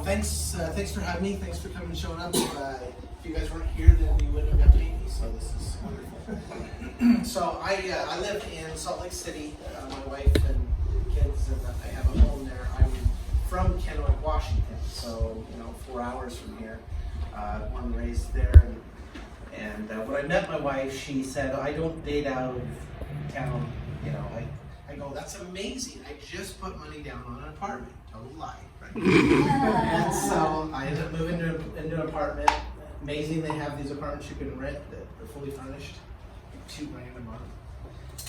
thanks for having me. Thanks for coming and showing up. If you guys weren't here, then you wouldn't have got to meet me. So this is wonderful. So I live in Salt Lake City. My wife and kids, and I have a home there. I'm from Kennewick, Washington. So 4 hours from here. Born and raised there. And when I met my wife, she said, "I don't date out of town." I go, "That's amazing. I just put money down on an apartment." Total lie, right? And so I ended up moving into an apartment. Amazing, they have these apartments you can rent that are fully furnished, $2,000 a month.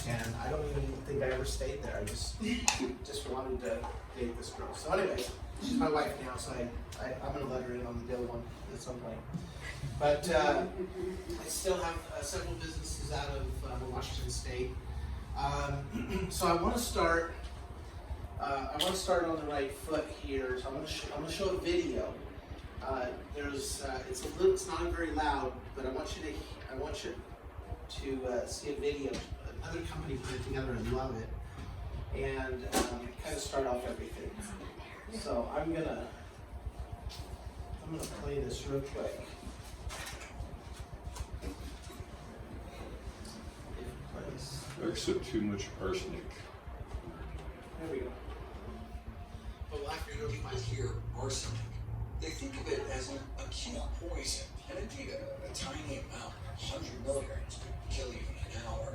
And I don't even think I ever stayed there. I just wanted to date this girl. So anyways, she's my wife now, so I'm gonna let her in on the deal one at some point. But I still have several businesses out of Washington State. So I want to start on the right foot here. So I'm gonna show a video. It's not very loud, but I want you to see a video. Another company put it together. I love it, and kind of start off everything. So I'm gonna play this real quick. Except too much arsenic. There we go. People hear arsenic. They think of it as an acute poison, and indeed a tiny amount, 100 milligrams, could kill you in an hour.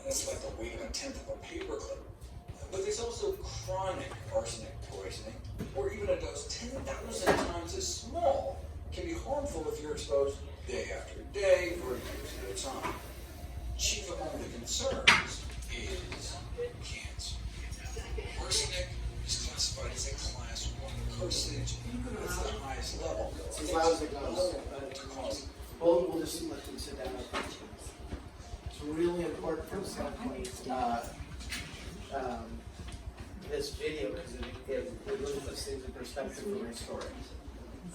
That's like the weight of a tenth of a paperclip. But there's also chronic arsenic poisoning, or even a dose 10,000 times as small can be harmful if you're exposed day after day for years at a time. Chief among the concerns is cancer. Arsenic is classified as a class 1 carcinogen. That's the highest level. It's as loud as it goes. We'll just let them sit down. It's really important from standpoint this video because it really puts things in perspective for my story.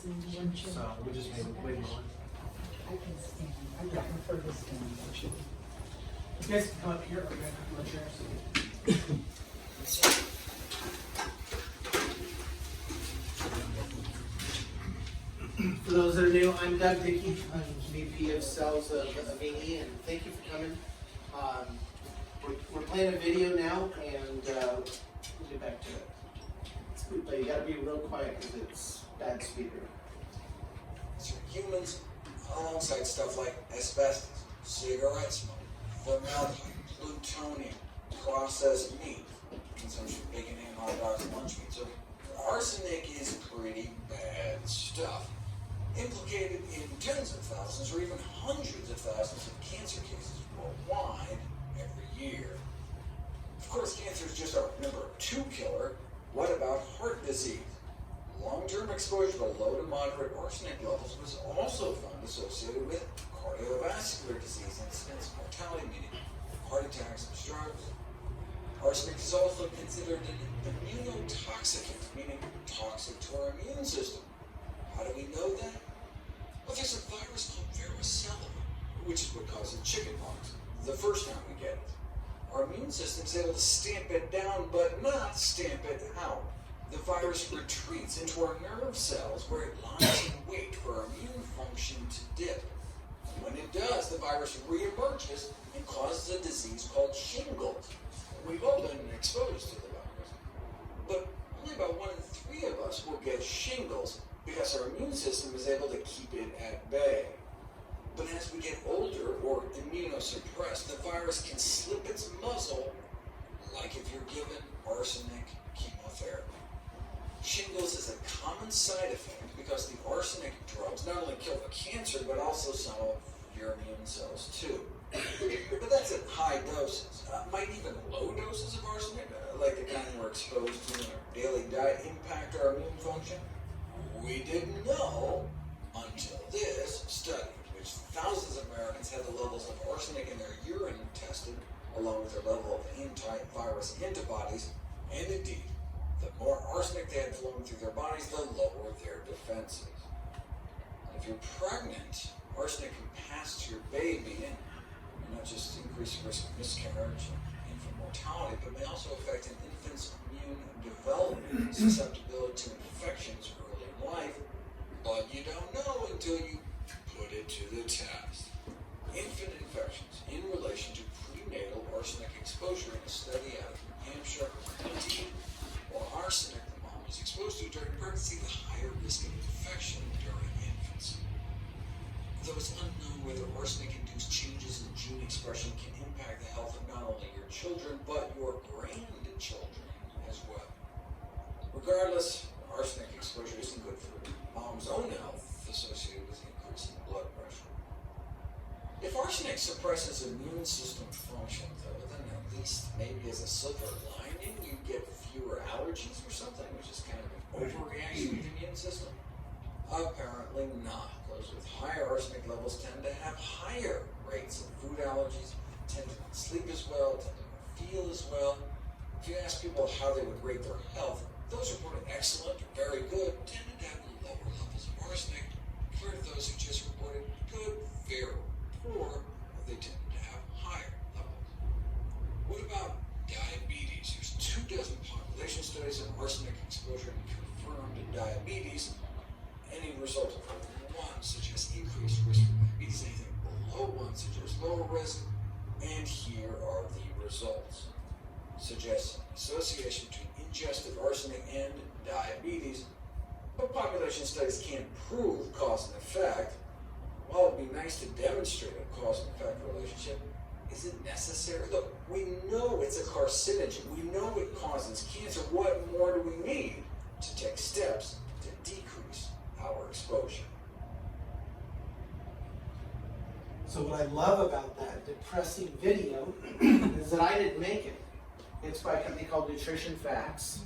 So we'll just wait a moment. I can stand. I prefer to stand. You guys can come up here. I'm not sure. For those that are new, I'm Doug Dickey. I'm VP of Sales of Avini, and thank you for coming. We're playing a video now, and we'll get back to it. But you gotta be real quiet because it's bad speaker. So humans, alongside stuff like asbestos, cigarette smoke, formaldehyde, plutonium, processed meat, consumption of bacon and hot dogs and lunch meat. So arsenic is pretty bad stuff, implicated in tens of thousands or even hundreds of thousands of cancer cases worldwide every year. Of course, cancer is just our number 2 killer. What about heart disease? Long-term exposure to low to moderate arsenic levels was also found associated with cardiovascular disease incidence, mortality, meaning heart attacks and strokes. Arsenic is also considered an immunotoxicant, meaning toxic to our immune system. How do we know that? Well, there's a virus called varicella, which is what causes chickenpox the first time we get it. Our immune system's able to stamp it down, but not stamp it out. The virus retreats into our nerve cells where it lies in wait for our immune function to dip. When it does, the virus reemerges and causes a disease called shingles. We've all been exposed to the virus, but only about 1 in 3 of us will get shingles because our immune system is able to keep it at bay. But as we get older or immunosuppressed, the virus can slip its muzzle like if you're given arsenic chemotherapy. Shingles is a common side effect because the arsenic drugs not only kill the cancer, but also some of your immune cells too. But that's at high doses. Might even low doses of arsenic, like the kind we're exposed to in our daily diet, impact our immune function? We didn't know until this study, which thousands of Americans had the levels of arsenic in their urine tested, along with their level of antivirus antibodies, and indeed, the more arsenic they had flowing through their bodies, the lower their defenses. And if you're pregnant, arsenic can pass to your baby and not just increase the risk of miscarriage and infant mortality, but may also affect an infant's immune development and susceptibility to infections early in life. you don't know until you put it to the test. Infant infections in relation to prenatal arsenic exposure in a study out of New Hampshire. Indeed, while arsenic the mom was exposed to during pregnancy, the higher risk of infection during infancy. Though it's unknown whether arsenic-induced changes in gene expression can impact the health of not only your children, but your grandchildren as well. Regardless, arsenic exposure isn't good for mom's own health, associated with increase in blood pressure. If arsenic suppresses immune system function, though, then at least maybe as a silver lining, you get fewer allergies or something, which is kind of an overreaction of the immune system. Apparently not. Those with higher arsenic levels tend to have higher rates of food allergies, tend to not sleep as well, tend to not feel as well. If you ask people how they would rate their health, those reported excellent or very good tended to have lower levels of arsenic, compared to those who just reported good, very poor, they tended to have higher levels. What about diabetes? There's 24 population studies of arsenic exposure and confirmed diabetes. Any result of over 1 suggests increased risk for diabetes. Anything below 1 suggests lower risk. And here are the results. Suggests an association between ingested arsenic and diabetes. But population studies can't prove cause and effect. While it'd be nice to demonstrate a cause and effect relationship, is it necessary? Look, we know it's a carcinogen. We know it causes cancer. What more do we need to take steps to decrease our exposure? So what I love about that depressing video is that I didn't make it. It's by a company called Nutrition Facts,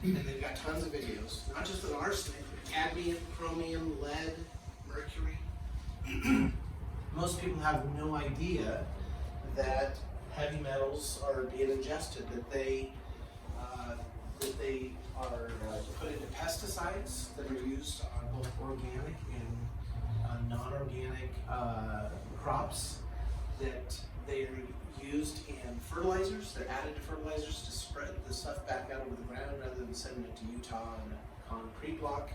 and they've got tons of videos, not just on arsenic, but cadmium, chromium, lead, mercury. Most people have no idea that heavy metals are being ingested, that they are put into pesticides that are used on both organic and non-organic crops, that they are used in fertilizers. They're added to fertilizers to spread the stuff back out over the ground rather than sending it to Utah in a concrete block.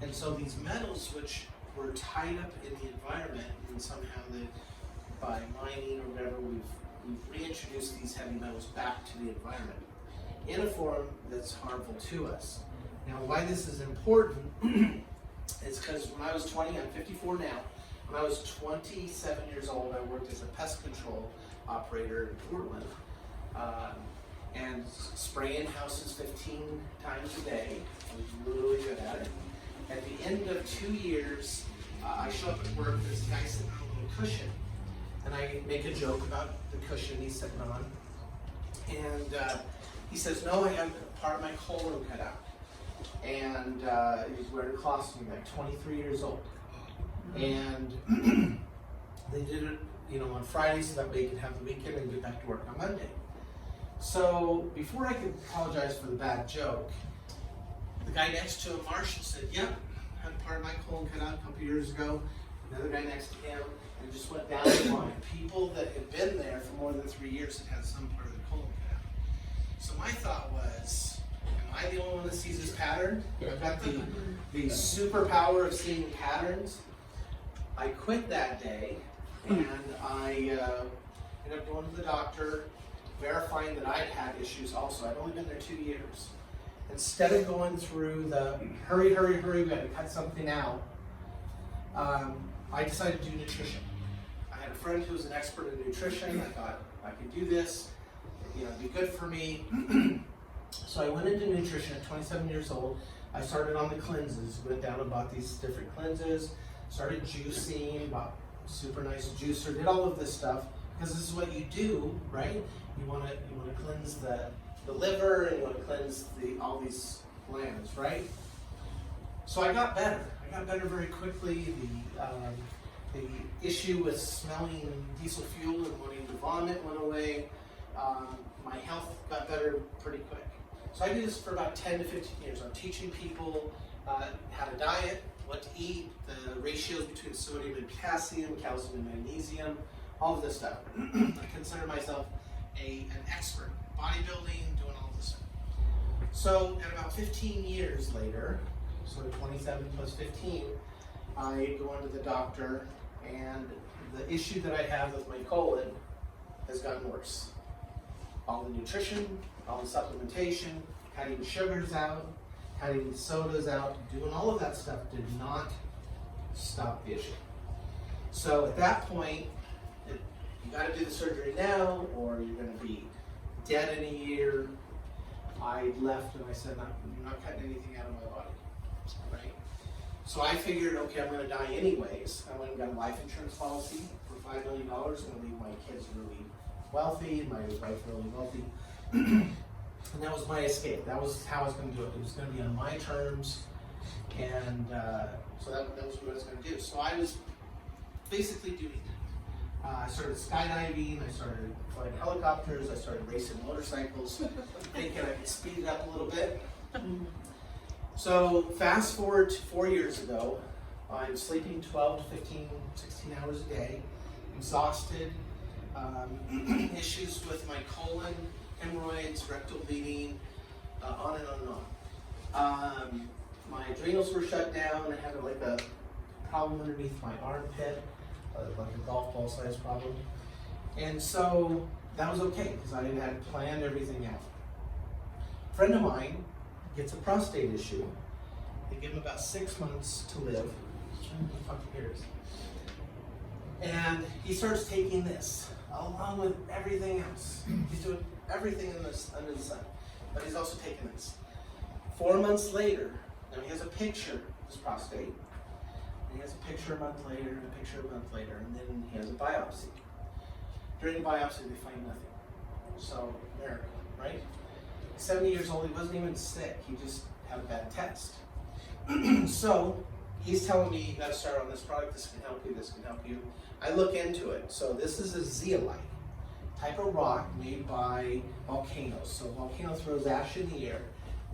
And so these metals, which were tied up in the environment, and somehow by mining or whatever, we've reintroduced these heavy metals back to the environment in a form that's harmful to us. Now, why this is important is because when I was 20, I'm 54 now. When I was 27 years old, I worked as a pest control operator in Portland, and spraying houses 15 times a day. I was really good at it. At the end of 2 years, I show up at work, there's a guy sitting on a little cushion, and I make a joke about the cushion he's sitting on, and he says, no, I have part of my colon cut out. And he was wearing a costume, like 23 years old. And they did it, on Friday so that way he could have the weekend and get back to work on Monday. So before I could apologize for the bad joke, the guy next to him, Marshall, said, yep, I had part of my colon cut out a couple years ago. Another guy next to him, and just went down the line. People that had been there for more than 3 years had some part of their colon cut out. So my thought was, am I the only one that sees this pattern? I've got the superpower of seeing patterns. I quit that day, and I ended up going to the doctor, verifying that I'd had issues also. I'd only been there 2 years. Instead of going through the hurry, we got to cut something out, I decided to do nutrition. I had a friend who was an expert in nutrition. I thought I could do this, it'd be good for me. So I went into nutrition at 27 years old. I started on the cleanses, went down and bought these different cleanses, started juicing, bought a super nice juicer, did all of this stuff, because this is what you do, right? You want to cleanse the liver, and you want to cleanse all these glands, right? So I got better. I got better very quickly. The issue with smelling diesel fuel and wanting to vomit went away. My health got better pretty quick. So I did this for about 10 to 15 years. I'm teaching people how to diet, what to eat, the ratios between sodium and potassium, calcium and magnesium, all of this stuff. I consider myself an expert. Bodybuilding, doing all this stuff. So at about 15 years later, so 27 plus 15, I go into the doctor, and the issue that I have with my colon has gotten worse. All the nutrition, all the supplementation, cutting sugars out, cutting sodas out, doing all of that stuff did not stop the issue. So at that point, you got to do the surgery now, or you're going to be dead in a year. I left and I said, you're not cutting anything out of my body, right? So I figured, okay, I'm going to die anyways. I went and got a life insurance policy for $5 million. I'm going to leave my kids really wealthy, my wife really wealthy. And that was my escape. That was how I was going to do it. It was going to be on my terms. And so that was what I was going to do. So I was basically doing that. I started skydiving, I started flying helicopters, I started racing motorcycles, thinking I could speed it up a little bit. So fast forward to 4 years ago, I'm sleeping 12 to 15, 16 hours a day, exhausted, issues with my colon, hemorrhoids, rectal bleeding, on and on and on. My adrenals were shut down. I had like a problem underneath my armpit, like a golf ball size problem. And so that was okay because I had planned everything out. A friend of mine gets a prostate issue. They give him about 6 months to live. And he starts taking this along with everything else. He's doing everything in this under the sun, but he's also taking this. 4 months later, now he has a picture of his prostate. And he has a picture a month later, and a picture a month later, and then he has a biopsy. During the biopsy, they find nothing. So, miracle, right? 70 years old, he wasn't even sick. He just had a bad test. So, he's telling me, you gotta start on this product, this can help you, this can help you. I look into it. So this is a zeolite, type of rock made by volcanoes. So a volcano throws ash in the air,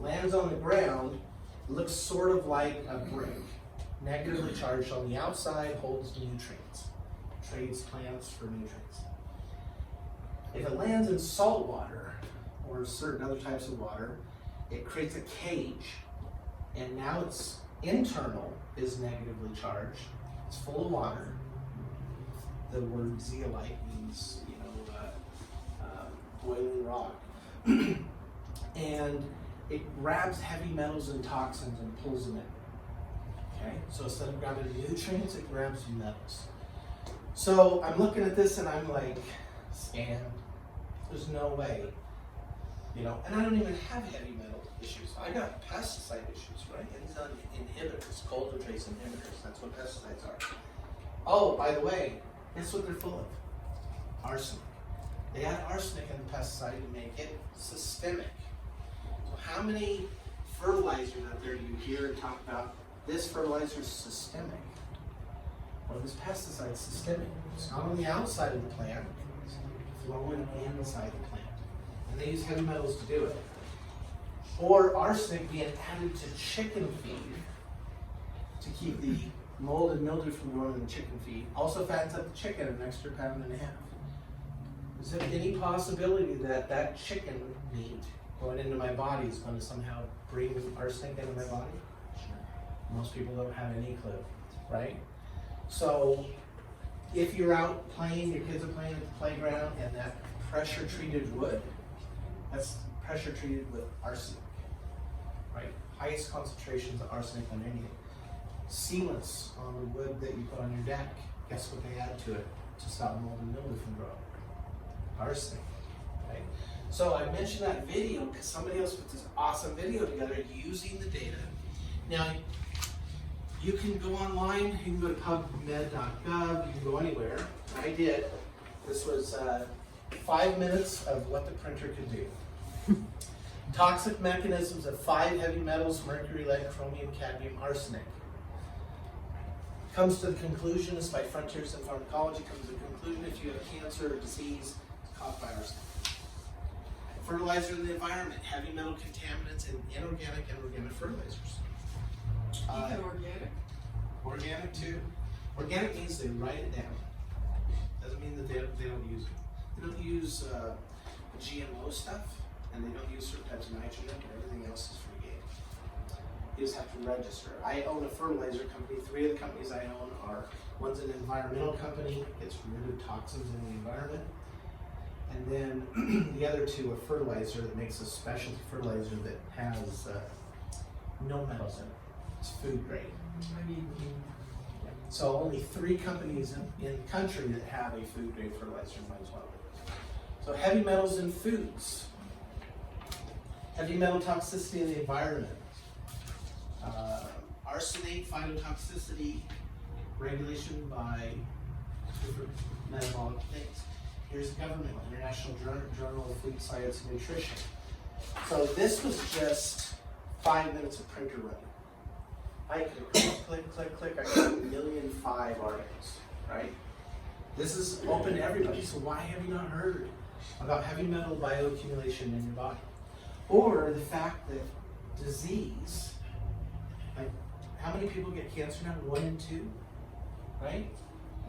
lands on the ground, looks sort of like a brick, negatively charged on the outside, holds nutrients, trades plants for nutrients. If it lands in salt water or certain other types of water, it creates a cage, and now its internal is negatively charged. It's full of water. The word zeolite means, boiling rock. And it grabs heavy metals and toxins and pulls them in. Okay, so instead of grabbing nutrients, it grabs metals. So I'm looking at this and I'm like, scam. There's no way. And I don't even have heavy metal issues. I got pesticide issues, right? Enzyme inhibitors, cold trace inhibitors. That's what pesticides are. Oh, by the way, guess what they're full of? Arsenic. They add arsenic in the pesticide to make it systemic. So how many fertilizers out there do you hear and talk about, this fertilizer is systemic? Well, this pesticide is systemic. It's not on the outside of the plant, it's flowing inside the plant. And they use heavy metals to do it. Or arsenic being added to chicken feed to keep the mold and mildew from growing in the chicken feed. Also fattens up the chicken an extra pound and a half. Is there any possibility that that chicken meat going into my body is going to somehow bring arsenic into my body? Most people don't have any clue, right? So if you're out playing, your kids are playing at the playground, and that pressure treated wood, that's pressure treated with arsenic, right? Highest concentrations of arsenic on anything. Sealants on the wood that you put on your deck, guess what they add to it to stop mold and mildew from growing? Arsenic, right? So I mentioned that video because somebody else put this awesome video together using the data. Now, you can go online, you can go to pubmed.gov, you can go anywhere. I did. This was 5 minutes of what the printer could do. Toxic mechanisms of 5 heavy metals: mercury, lead, chromium, cadmium, arsenic. Comes to the conclusion, it's by Frontiers in Pharmacology, comes to the conclusion if you have cancer or disease, it's caused by arsenic. Fertilizer in the environment, heavy metal contaminants, and inorganic and organic fertilizers. Even organic? Organic too. Organic means they write it down. Doesn't mean that they don't use it. They don't use GMO stuff, and they don't use certain types of nitrogen, and everything else is free game. You just have to register. I own a fertilizer company. 3 of the companies I own are, one's an environmental company, gets rid of toxins in the environment. And then the other 2 are fertilizer that makes a specialty fertilizer that has no metals in it. It's food grade. So only 3 companies in the country that have a food grade fertilizer, might as well. So heavy metals in foods. Heavy metal toxicity in the environment. Arsenate phytotoxicity regulation by different metabolic things. Here's the government, International Journal of Food Science and Nutrition. So this was just 5 minutes of printer running. I could click, I got 1,000,005 articles, right? This is open to everybody, so why have you not heard about heavy metal bioaccumulation in your body? Or the fact that disease, like how many people get cancer now? 1 in 2, right?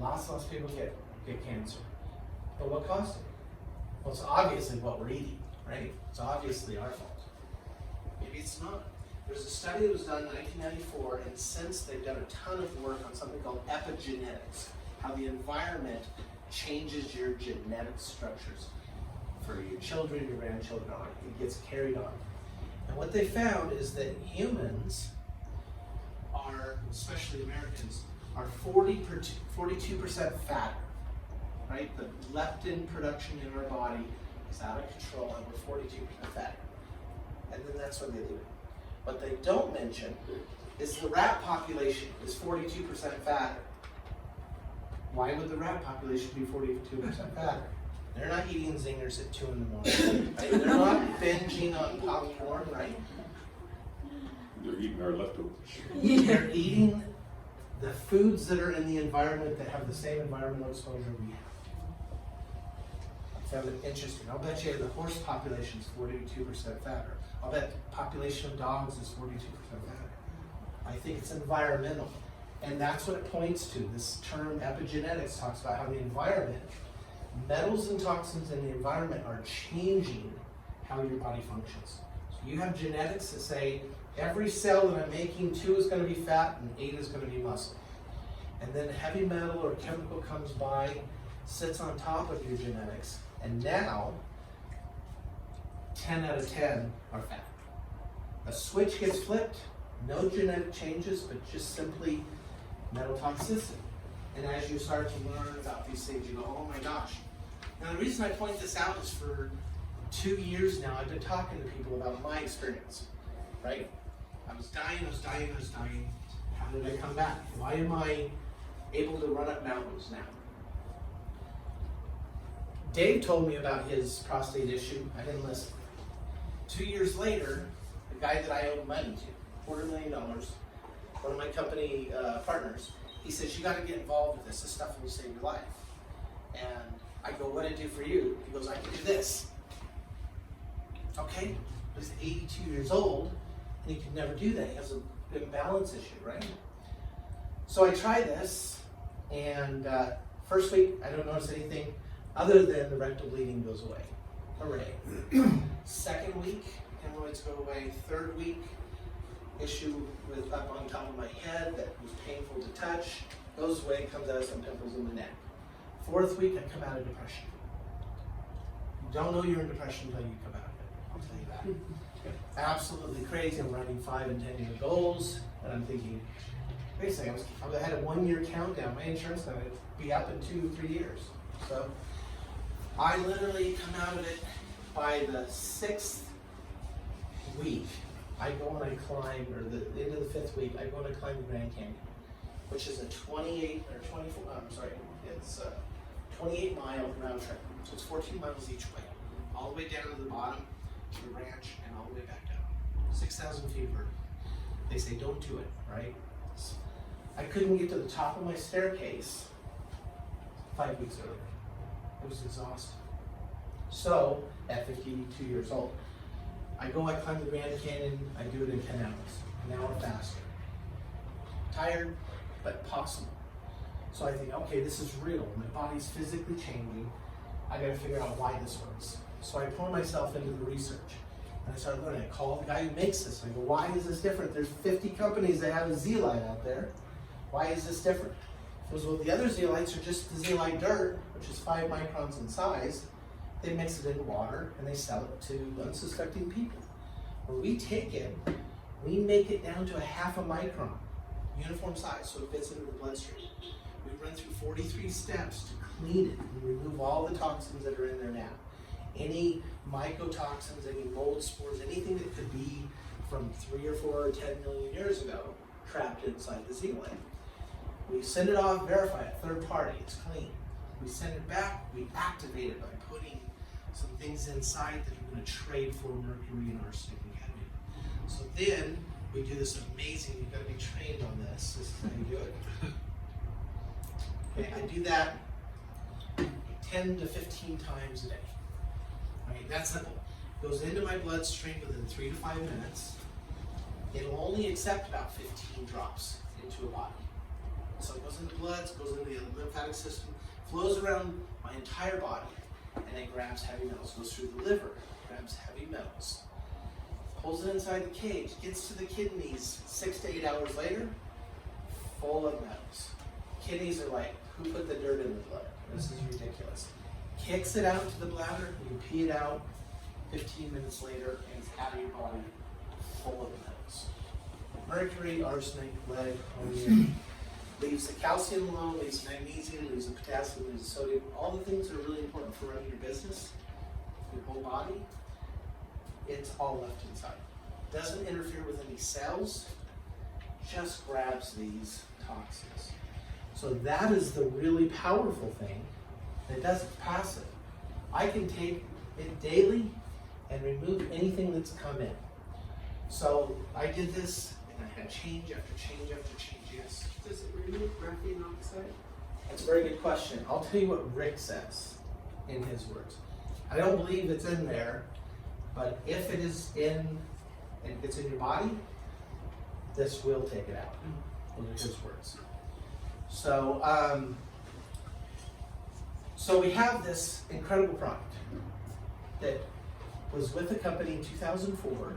Lots of people get cancer. But what caused it? Well, it's obviously what we're eating, right? It's obviously our fault. Maybe it's not. There's a study that was done in 1994, and since they've done a ton of work on something called epigenetics, how the environment changes your genetic structures for your children, your grandchildren, it gets carried on. And what they found is that humans are, especially Americans, are 42% fatter, right? The leptin production in our body is out of control, and we're 42% fatter. And then that's what they do. What they don't mention is the rat population is 42% fatter. Why would the rat population be 42% fatter? They're not eating zingers at 2 in the morning. Right? They're not binging on popcorn, right? They're eating our leftovers. They're eating the foods that are in the environment that have the same environmental exposure we have. I found it interesting. I'll bet you the horse population is 42% fatter. I'll bet the population of dogs is 42% fatter. I think it's environmental. And that's what it points to. This term epigenetics talks about how the environment, metals and toxins in the environment are changing how your body functions. So you have genetics that say every cell that I'm making, 2 is going to be fat and 8 is going to be muscle. And then heavy metal or chemical comes by, sits on top of your genetics, and now 10 out of 10 are fat. A switch gets flipped, no genetic changes, but just simply metal toxicity. And as you start to learn about these things, you go, oh my gosh. Now the reason I point this out is for 2 years now, I've been talking to people about my experience, right? I was dying. How did I come back? Why am I able to run up mountains now? Dave told me about his prostate issue. I didn't listen. 2 years later, the guy that I owe money to, $250,000, one of my company partners, he says, you got to get involved with this. This stuff will save your life. And I go, what did I do for you? He goes, I can do this. Okay, he's 82 years old, and he could never do that. He has an imbalance issue, right? So I try this, and first week, I don't notice anything other than the rectal bleeding goes away. Hooray. Second week, hemorrhoids go away. Third week, issue with up on top of my head that was painful to touch, goes away, comes out of some pimples in the neck. Fourth week, I come out of depression. You don't know you're in depression until you come out of it, I'll tell you that. Absolutely crazy. I'm running 5 and 10 year goals, and I'm thinking, wait a second, I had a 1 year countdown. My insurance company would be up in 2-3 years. So I literally come out of it by the 6th week. I go and I climb, or the end of the 5th week, I go and I climb the Grand Canyon, which is a 28 mile round trip. So it's 14 miles each way, all the way down to the bottom to the ranch and all the way back down. 6,000 feet vert. They say don't do it, right? I couldn't get to the top of my staircase 5 weeks earlier. It was exhausting. So, at 52 years old, I climb the Grand Canyon, I do it in 10 hours, an hour faster. Tired, but possible. So I think, okay, this is real. My body's physically changing. I gotta figure out why this works. So I pour myself into the research. And I started learning. I called the guy who makes this. I go, why is this different? There's 50 companies that have a zeolite out there. Why is this different? He goes, well, the other zeolites are just the zeolite dirt, which is 5 microns in size. They mix it in water and they sell it to unsuspecting people. When we take it, we make it down to a 0.5 micron, uniform size, so it fits into the bloodstream. We run through 43 steps to clean it and remove all the toxins that are in there now. Any mycotoxins, any mold spores, anything that could be from 3 or 4 or 10 million years ago trapped inside the zeolite. We send it off, verify it, third party, it's clean. We send it back, we activate it by putting some things inside that are going to trade for mercury and arsenic and cadmium. So then we do this amazing, you've got to be trained on this. This is how you do it. Okay, I do that 10 to 15 times a day. Right, that's simple. Goes into my bloodstream within 3 to 5 minutes. It'll only accept about 15 drops into a body. So it goes into blood, it goes into the lymphatic system, flows around my entire body, and it grabs heavy metals, goes through the liver, grabs heavy metals, pulls it inside the cage, gets to the kidneys 6 to 8 hours later, full of metals. Kidneys are like, who put the dirt in the blood? This is ridiculous. Kicks it out to the bladder, you pee it out, 15 minutes later, and it's out of your body, full of metals. Mercury, arsenic, lead, chromium, leaves the calcium alone, leaves magnesium, leaves the potassium, leaves the sodium, all the things that are really important for running your business, your whole body, it's all left inside. Doesn't interfere with any cells, just grabs these toxins. So that is the really powerful thing that does it passive. I can take it daily and remove anything that's come in. So I did this and I had change after change after change, yes. Does it remove graphene oxide? That's a very good question. I'll tell you what Rick says in his words. I don't believe it's in there, but if it is in and it's in your body, this will take it out. Those are his words. So we have this incredible product that was with the company in 2004,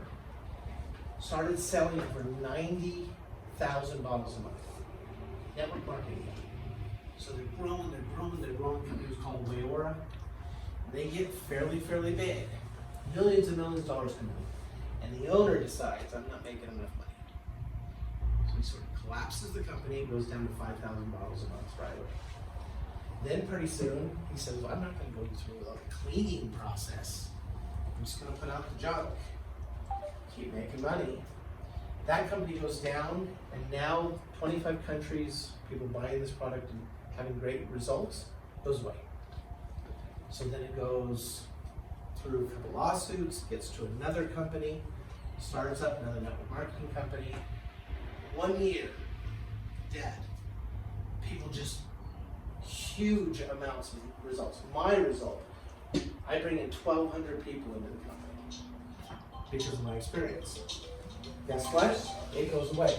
started selling for 90,000 bottles a month. Network marketing. So they're growing. The company was called Wayora. They get fairly big. Millions and millions of dollars come in. And the owner decides, I'm not making enough money. So he sort of collapses the company, goes down to 5,000 bottles a month right away. Then pretty soon, he says, well, I'm not going to go through a cleaning process. I'm just going to put out the junk. Keep making money. That company goes down, and now 25 countries, people buying this product and having great results, goes away. So then it goes through a couple lawsuits, gets to another company, starts up another network marketing company. 1 year, dead. People just, huge amounts of results. My result, I bring in 1,200 people into the company because of my experience. Guess what? It goes away.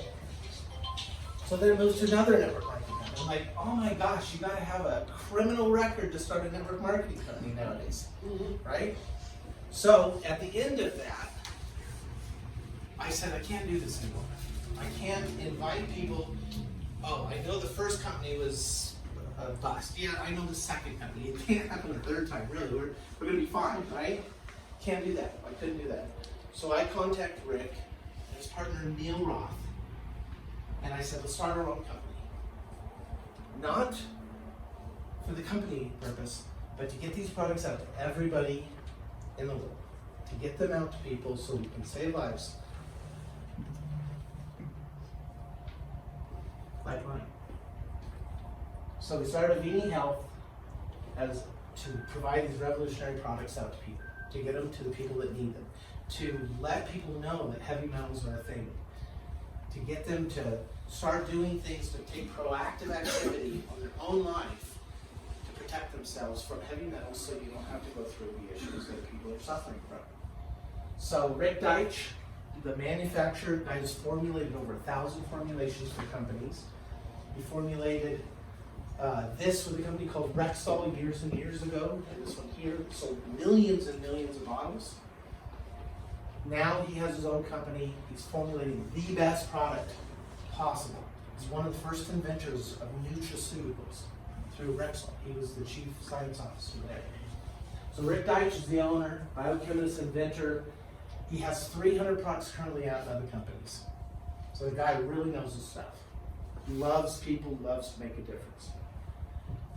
So then it moves to another network marketing company. I'm like, oh my gosh, you gotta have a criminal record to start a network marketing company nowadays, right? So at the end of that, I said, I can't do this anymore. I can't invite people. Oh, I know the first company was a bust. Yeah, I know the second company. It can't happen a third time, really. We're gonna be fine, right? Can't do that. I couldn't do that. So I contacted Rick and his partner Neil Roth, and I said, let's start our own company. Not for the company purpose, but to get these products out to everybody in the world. To get them out to people so we can save lives. Like mine. So we started Avini Health as to provide these revolutionary products out to people, to get them to the people that need them, to let people know that heavy metals are a thing, to get them to start doing things to take proactive activity on their own life to protect themselves from heavy metals so you don't have to go through the issues that people are suffering from. So Rick Deitch, the manufacturer, guy has formulated over 1,000 formulations for companies. He formulated this with a company called Rexall years and years ago, and this one here sold millions and millions of bottles. Now he has his own company. He's formulating the best product possible. He's one of the first inventors of nutraceuticals through Rexall. He was the chief science officer there. So Rick Deitch is the owner, biochemist, inventor. He has 300 products currently out in other companies. So the guy really knows his stuff. Loves people, loves to make a difference.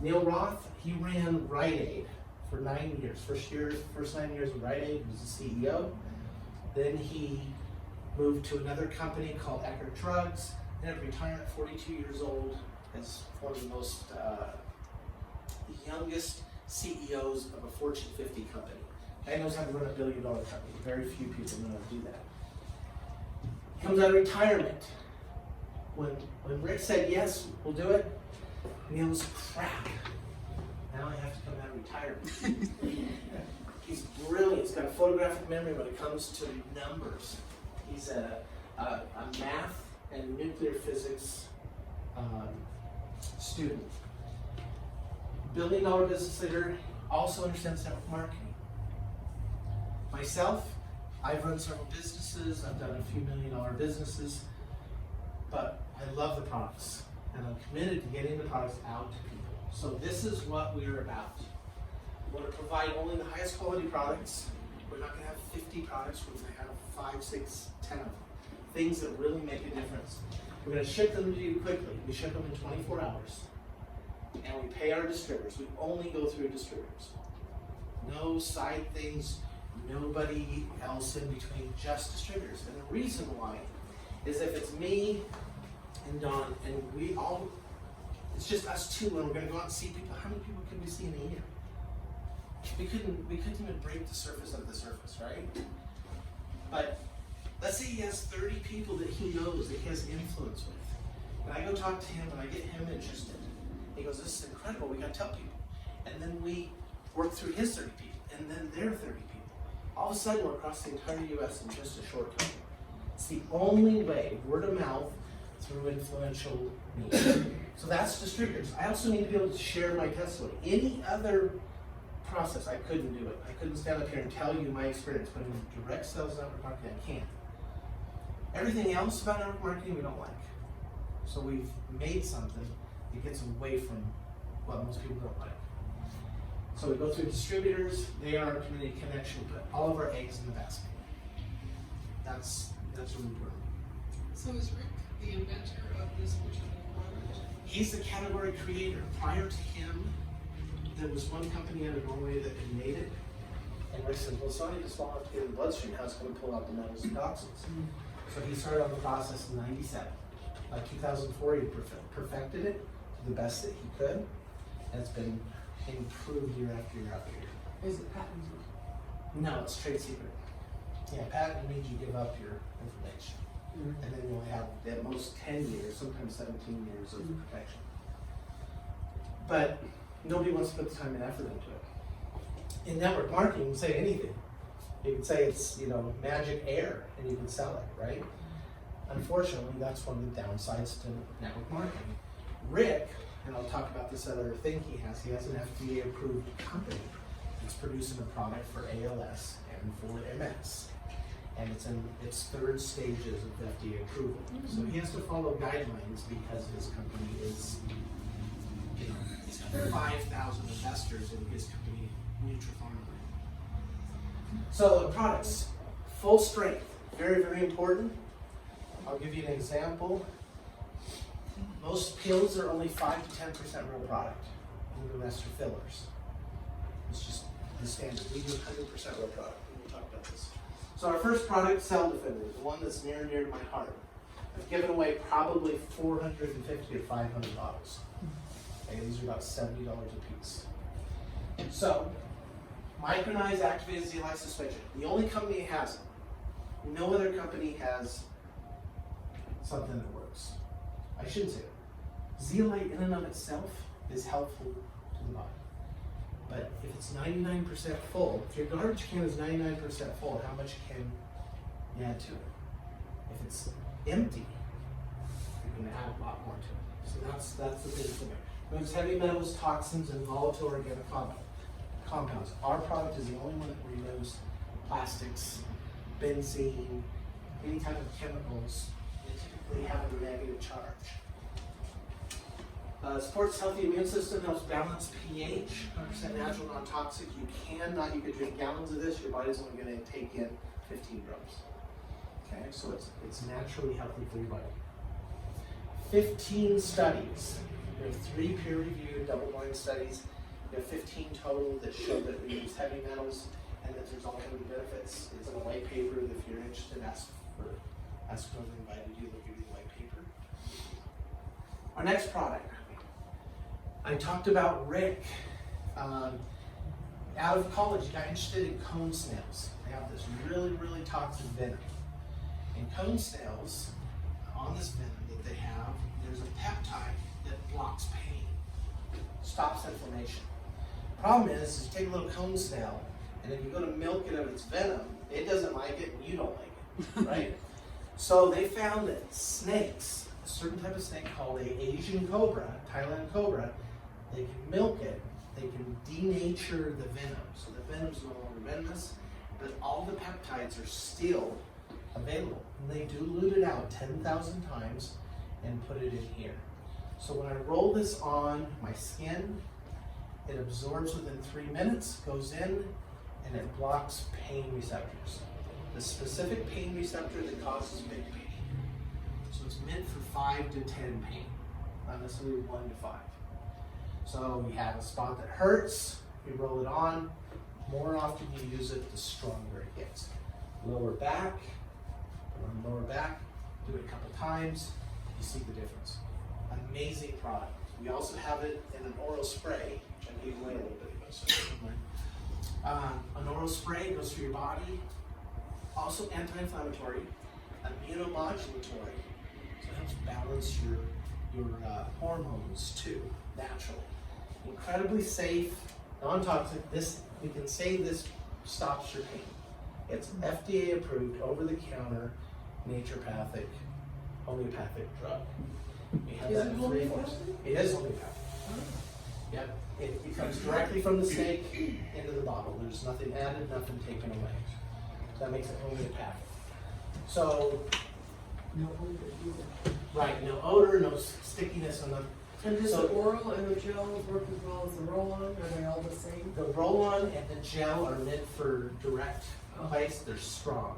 Neil Roth, he ran Rite Aid for 9 years. First 9 years of Rite Aid, he was the CEO. Then he moved to another company called Eckerd Drugs. Ended up retiring at 42 years old as one of the most youngest CEOs of a Fortune 50 company. Guy knows how to run $1 billion company. Very few people know how to do that. He comes out of retirement. When Rick said, yes, we'll do it, Neil's crap. Now I have to come out of retirement. He's brilliant. He's got a photographic memory when it comes to numbers. He's a math and nuclear physics student. $1 billion business leader, also understands network marketing. Myself, I've run several businesses. I've done a few $1 million businesses, but I love the products, and I'm committed to getting the products out to people. So this is what we're about. We want to provide only the highest quality products. We're not going to have 50 products. We're going to have 5, 6, 10 of them. Things that really make a difference. We're going to ship them to you quickly. We ship them in 24 hours. And we pay our distributors. We only go through distributors. No side things, nobody else in between, just distributors. And the reason why is if it's me and Don, and we all, it's just us two, and we're going to go out and see people. How many people can we see in a year? We couldn't even break the surface of the surface, right? But let's say he has 30 people that he knows, that he has influence with. And I go talk to him and I get him interested. He goes, this is incredible, we gotta tell people. And then we work through his 30 people, and then their 30 people. All of a sudden we're across the entire US in just a short time. It's the only way, word of mouth, through influential means. So that's distributors. I also need to be able to share my testimony. Any other process, I couldn't do it. I couldn't stand up here and tell you my experience, but in direct sales network marketing, I can. Everything else about network marketing we don't like. So we've made something that gets away from what most people don't like. So we go through distributors, they are our community connection, we put all of our eggs in the basket. That's really important. So is Rick the inventor of this particular product? He's the category creator. Prior to him, there was one company out of Norway that had made it. And Rick said, well, it's not even small enough to get in the bloodstream, how's it going to pull out the metals and toxins? So he started on the process in '97. By 2004, he perfected it to the best that he could. And it's been improved year after year after year. Is it patented? No, it's trade secret. Yeah, patent means you give up your information. And then you'll have at most 10 years, sometimes 17 years of protection. But nobody wants to put the time and effort into it. In network marketing, you can say anything. You can say it's, magic air, and you can sell it, right? Unfortunately, that's one of the downsides to network marketing. Rick, and I'll talk about this other thing he has an FDA approved company that's producing a product for ALS and for MS. And it's in its third stages of FDA approval. So he has to follow guidelines because his company is, he's got 5,000 investors in his company, Naturopathic. So the products, full strength, very, very important. I'll give you an example. Most pills are only 5 to 10% real product, and the rest are fillers. It's just the standard. We do 100% real product. We'll talk about this. So our first product, Cell Defender, the one that's near and dear to my heart. I've given away probably 450 to 500 bottles. Okay, these are about $70 a piece. So, micronized activated zeolite suspension. The only company that has it. No other company has something that works. I shouldn't say it. Zeolite in and of itself is helpful to the body. But if it's 99% full, if your garbage can is 99% full, how much can you add to it? If it's empty, you can add a lot more to it. So that's the big thing. There's heavy metals, toxins, and volatile organic compounds. Our product is the only one that removes plastics, benzene, any type of chemicals, they typically have a negative charge. Supports healthy immune system, helps balance pH, 100% natural, non-toxic. You could drink gallons of this, your body's only going to take in 15 grams. Okay, so it's naturally healthy for your body. 15 studies. We have 3 peer-reviewed double-blind studies. We have 15 total that show that we use heavy metals and that there's all kinds of benefits. It's in a white paper that if you're interested, ask whoever invited you, they'll give you the white paper. Our next product. I talked about Rick. Out of college, he got interested in cone snails. They have this really, really toxic venom. And cone snails, on this venom that they have, there's a peptide that blocks pain, stops inflammation. Problem is you take a little cone snail, and then you go to milk it of its venom, it doesn't like it, and you don't like it, right? So they found that snakes, a certain type of snake called a Asian cobra, Thailand cobra, they can milk it, they can denature the venom. So the venom's no longer venomous, but all the peptides are still available. And they dilute it out 10,000 times and put it in here. So when I roll this on my skin, it absorbs within 3 minutes, goes in, and it blocks pain receptors. The specific pain receptor that causes big pain. So it's meant for 5 to 10 pain, not necessarily 1 to 5. So you have a spot that hurts, you roll it on, more often you use it, the stronger it gets. Lower back, lower back, do it a couple times, you see the difference. Amazing product. We also have it in an oral spray, which I gave away a little bit ago, so an oral spray goes through your body, also anti-inflammatory, immunomodulatory, so it helps balance your hormones too, naturally. Incredibly safe, non-toxic. We can say this stops your pain. It's FDA approved, over-the-counter, naturopathic, homeopathic drug. We have that in 3 forms. It is homeopathic. Yep. It comes directly from the snake into the bottle. There's nothing added, nothing taken away. That makes it homeopathic. So, No odor either. right, no odor, no stickiness, no nothing. And does So- the oral and the gel work as well as the roll-on? Are they all the same? The roll-on and the gel are meant for direct place. They're strong.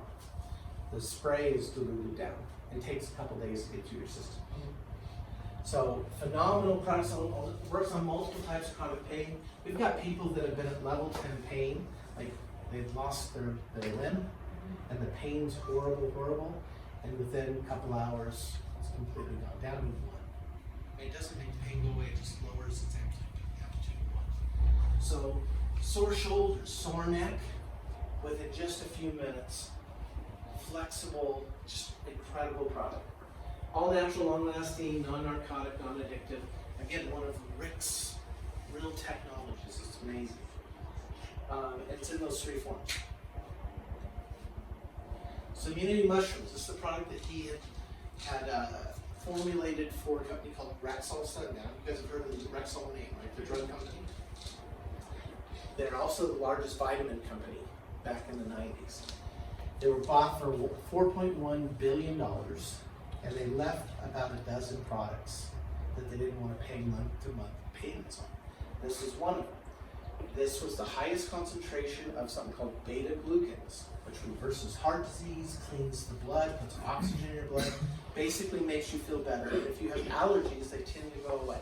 The spray is diluted down. It takes a couple days to get through your system. So phenomenal product. So it works on multiple types of chronic pain. We've got people that have been at level 10 pain, like they've lost their limb, and the pain's horrible, and within a couple hours, it's completely gone down to 1. It doesn't make the pain go away, it just lowers its amplitude to 1. So, sore shoulders, sore neck, within just a few minutes. Flexible, just incredible product. All natural, long-lasting, non-narcotic, non-addictive. Again, one of Rick's real technologies. It's amazing. It's in those 3 forms. So, immunity mushrooms. This is the product that he had formulated for a company called Rexall Sundown. You guys have heard of the Rexall name, right? The drug company. They're also the largest vitamin company back in the 90s. They were bought for $4.1 billion, and they left about a dozen products that they didn't want to pay month-to-month payments on. This is one of them. This was the highest concentration of something called beta-glucans, which reverses heart disease, cleans the blood, puts oxygen in your blood, basically makes you feel better. And if you have allergies, they tend to go away.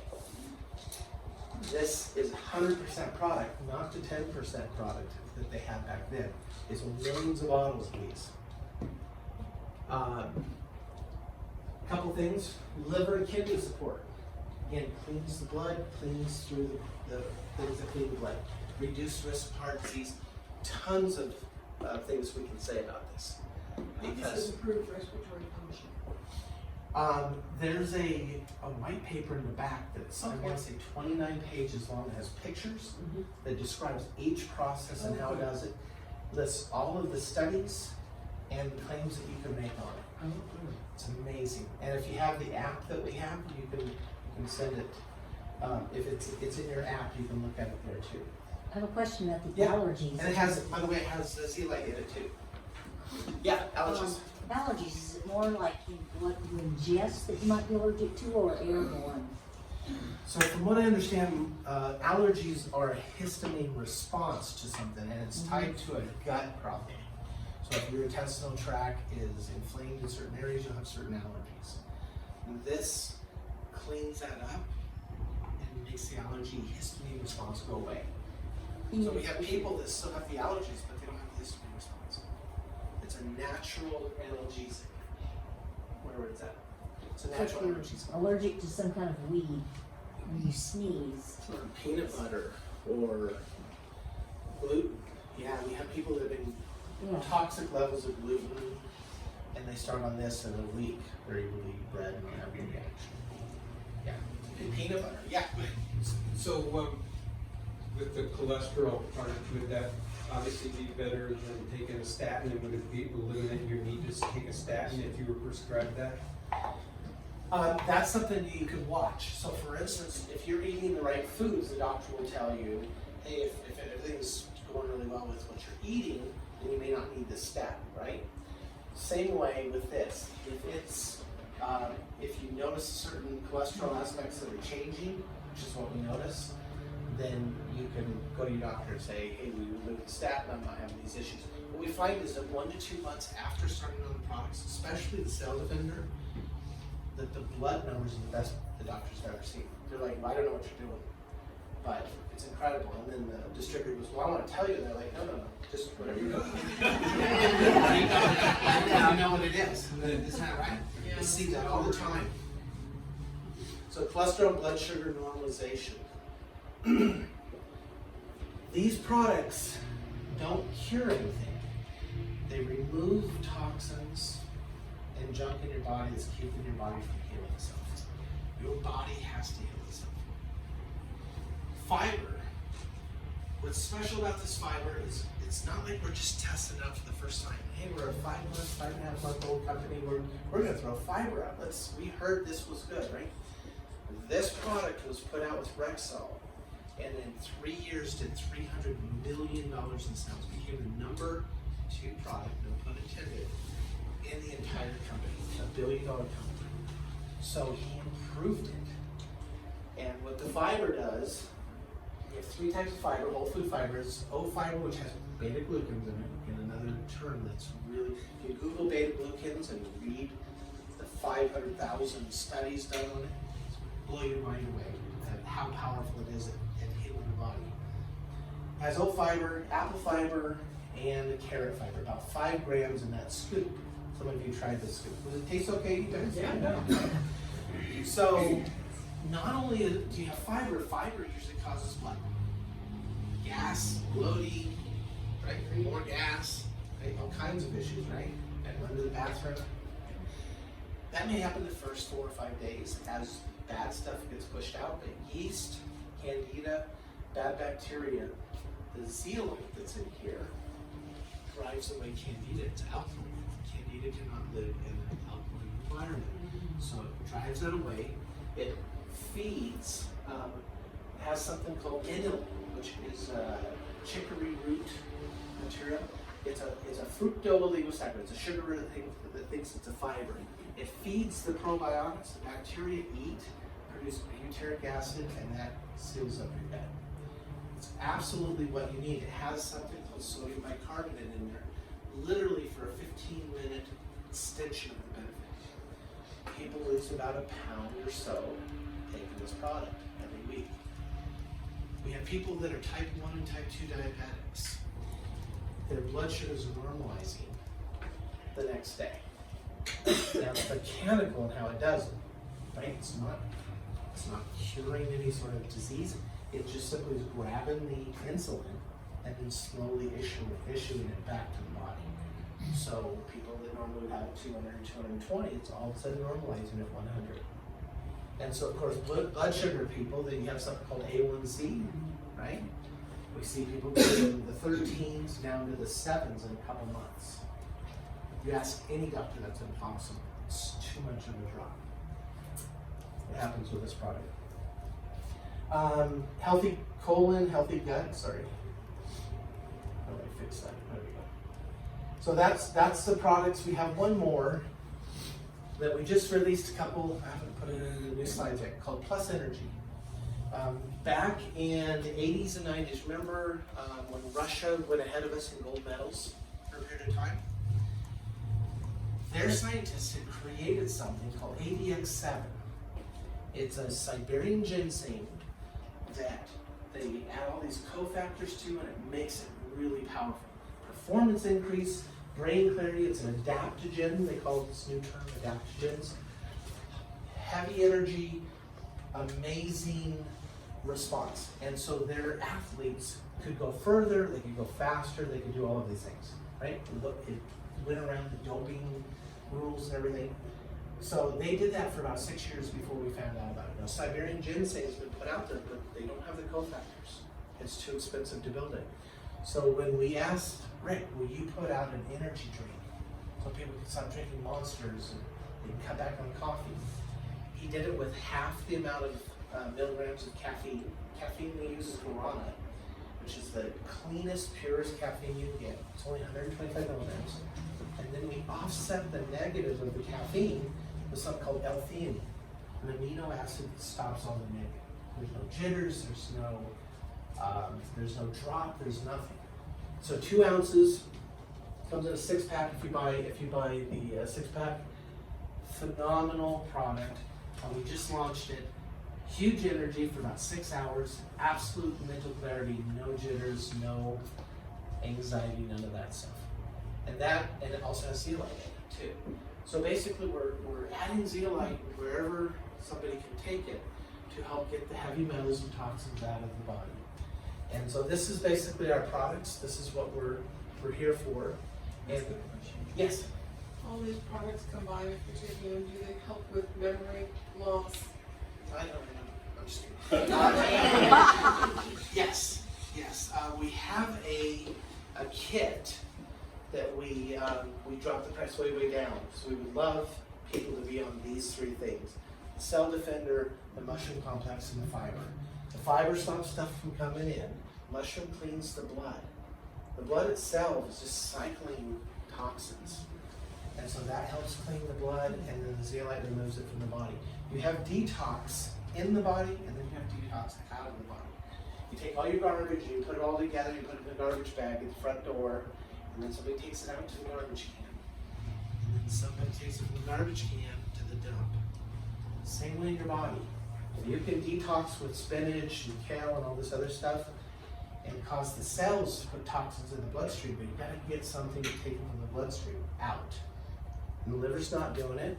This is 100% product, not the 10% product that they had back then. It's millions of bottles of these. Couple things, liver and kidney support. Again, cleans the blood, cleans through the things that clean the blood. Reduced risk of heart disease. Tons of things we can say about this. This Because is approved respiratory function. there's a white paper in the back that's, I want to say 29 pages long, that has pictures that describes each process and how it does it. Lists all of the studies and the claims that you can make on it. It's amazing. And if you have the app that we have, you can send it. If it's in your app, you can look at it there too. I have a question about the Yeah. allergies. And it has, by the way, it has zeolite in it too. Yeah, allergies. Allergies, is it more like what you ingest that you might be allergic to, or airborne? So from what I understand, allergies are a histamine response to something, and it's tied to a gut problem. So if your intestinal tract is inflamed in certain areas, you'll have certain allergies. And this cleans that up and makes the allergy histamine response go away. So we have people that still have the allergies, but they don't have the histamine response. It's a natural analgesic. Where is that? It's a So if natural you're analgesic. allergic to some kind of weed, when you sneeze, Or peanut butter, or gluten. Yeah, we have people that have been yeah. toxic levels of gluten, and they start on this in a week. They're able to eat bread and not have any reaction. Yeah, and peanut butter. Yeah. So, with the cholesterol part, would that obviously be better than taking a statin? And would it be eliminate your need to take a statin if you were prescribed that? That's something you could watch. So, for instance, if you're eating the right foods, the doctor will tell you, hey, if everything's going really well with what you're eating, then you may not need the statin, right? Same way with this. If it's if you notice certain cholesterol aspects that are changing, which is what we notice, then you can go to your doctor and say, hey, we removed the statin, I'm not having these issues. What we find is that 1 to 2 months after starting on the products, especially the Cell Defender, that the blood numbers are the best the doctors have ever seen. They're like, well, I don't know what you're doing, but it's incredible. And then the distributor goes, well, I want to tell you. And they're like, no, just whatever you're doing. You know what it is. Isn't that right? Yeah. You see that all the time. So cholesterol, blood sugar normalization. These products don't cure anything. They remove toxins and junk in your body that's keeping your body from healing itself. Your body has to heal itself. Fiber. What's special about this fiber is it's not like we're just testing it out for the first time. Hey, we're a 5.5-month-old company. We're going to throw fiber out. We heard this was good, right? This product was put out with Rexall, and in 3 years did $300 million in sales. Became the number 2 product, no pun intended, in the entire company, $1 billion company. So he improved it. And what the fiber does, we have 3 types of fiber. Whole food fiber is O fiber, which has beta glucans in it, and another term that's really, if you Google beta glucans and read the 500,000 studies done on it, blow your mind away at how powerful it is at healing the body. It has oat fiber, apple fiber, and a carrot fiber, about 5 grams in that scoop. Some of you tried this scoop. Does it taste okay, you guys? Yeah. No. So, not only do you have fiber, fiber usually causes what? Gas, bloating, right? More gas, right? All kinds of issues, right? And run to the bathroom. That may happen the first 4 or 5 days as bad stuff gets pushed out, but yeast, candida, bad bacteria, the zeolite that's in here drives away candida. It's alkaline. Candida cannot live in an alkaline environment. So it drives that away. It feeds, has something called inulin, which is chicory root material. It's a fructooligosaccharides. It's a sugar that thinks it's a fiber. It feeds the probiotics. The bacteria eat, produce butyric acid, and that seals up your gut. It's absolutely what you need. It has something called sodium bicarbonate in there, literally for a 15-minute extension of the benefit. People lose about a pound or so taking this product every week. We have people that are type 1 and type 2 diabetics. Their blood sugars are normalizing the next day. Now it's mechanical in how it does it, right? It's not curing any sort of disease. It just simply is grabbing the insulin and then slowly issuing it back to the body. So people that normally have 200 and 220, it's all of a sudden normalizing at 100. And so of course blood sugar people, then you have something called A1C, right? We see people go from the 13s down to the 7s in a couple months. If you ask any doctor, that's impossible. It's too much of a drop. What happens with this product? Healthy colon, healthy gut, sorry. How do I fix that? There we go. So that's the products. We have one more that we just released a couple, I haven't put it in the new slides yet, called Plus Energy. Back in the 80s and 90s, remember when Russia went ahead of us in gold medals for a period of time? Their scientists had created something called ADX7. It's a Siberian ginseng that they add all these cofactors to, and it makes it really powerful. Performance increase, brain clarity, it's an adaptogen, they call this new term adaptogens. Heavy energy, amazing response. And so their athletes could go further, they could go faster, they could do all of these things, right? It went around the doping rules and everything. So they did that for about 6 years before we found out about it. Now Siberian ginseng has been put out there, but they don't have the cofactors. It's too expensive to build it. So when we asked Rick, will you put out an energy drink so people can stop drinking Monsters and they can cut back on coffee? He did it with half the amount of milligrams of caffeine. Caffeine we use is guarana, which is the cleanest, purest caffeine you can get. It's only 125 milligrams. And then we offset the negatives of the caffeine with something called L-theanine, an amino acid that stops all the negative. There's no jitters, there's no drop, there's nothing. So 2 ounces comes in a 6-pack if you buy the 6-pack. Phenomenal product. We just launched it. Huge energy for about 6 hours. Absolute mental clarity, no jitters, no anxiety, none of that stuff. And it also has zeolite in it too. So basically we're adding zeolite wherever somebody can take it to help get the heavy metals and toxins out of the body. And so this is basically our products. This is what we're here for. And yes? All these products combined, if you're taking them, do they help with memory loss? I don't know. I'm just kidding. Yes. We have a kit that we dropped the price way down. So we would love people to be on these 3 things: the Cell Defender, the Mushroom Complex, and the Fiber. The fiber stops stuff from coming in. Mushroom cleans the blood. The blood itself is just cycling toxins. And so that helps clean the blood, and then the zeolite removes it from the body. You have detox in the body, and then you have detox out of the body. You take all your garbage, you put it all together, you put it in a garbage bag at the front door, and then somebody takes it out to the garbage can. And then somebody takes it from the garbage can to the dump. Same way in your body. You can detox with spinach and kale and all this other stuff and cause the cells to put toxins in the bloodstream, but you gotta get something taken from the bloodstream out. And the liver's not doing it.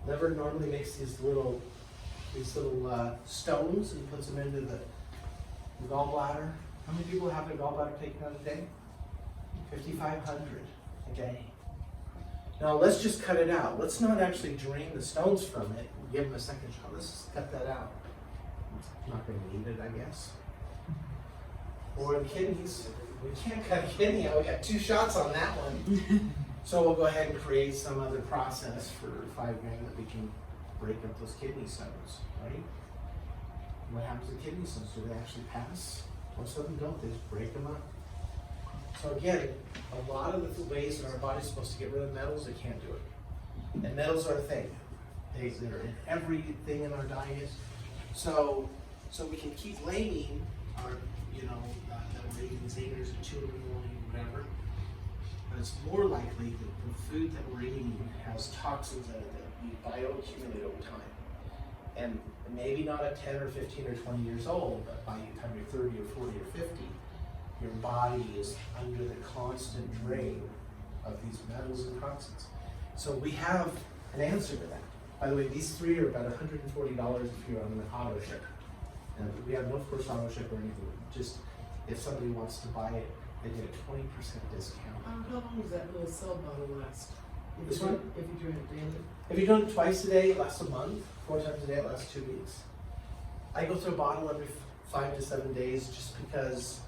Liver normally makes these little stones and puts them into the gallbladder. How many people have their gallbladder taken out a day? 5,500 a day. Now let's just cut it out. Let's not actually drain the stones from it and give them a second shot. Let's just cut that out. I'm not going to need it, I guess. Or the kidneys. We can't cut a kidney out. We got 2 shots on that one. So we'll go ahead and create some other process for $5,000 that we can break up those kidney stones, right? What happens to kidney stones? Do they actually pass? Most of them don't. They just break them up. So again, a lot of the ways that our body's supposed to get rid of metals, they can't do it. And metals are a thing. They're in everything in our diet. So we can keep blaming our, that we're eating zingers at 2 in the morning, whatever. But it's more likely that the food that we're eating has toxins in it that we bioaccumulate over time. And maybe not at 10 or 15 or 20 years old, but by the time you're 30 or 40 or 50, your body is under the constant drain of these metals and toxins. So we have an answer to that. By the way, these 3 are about $140 if you're on an auto ship. And we have no first auto ship or anything. Just if somebody wants to buy it, they get a 20% discount. How long does that little cell bottle last? This one? If you drink it daily? If you're doing it twice a day, it lasts a month. 4 times a day, it lasts 2 weeks. I go through a bottle every 5 to 7 days just because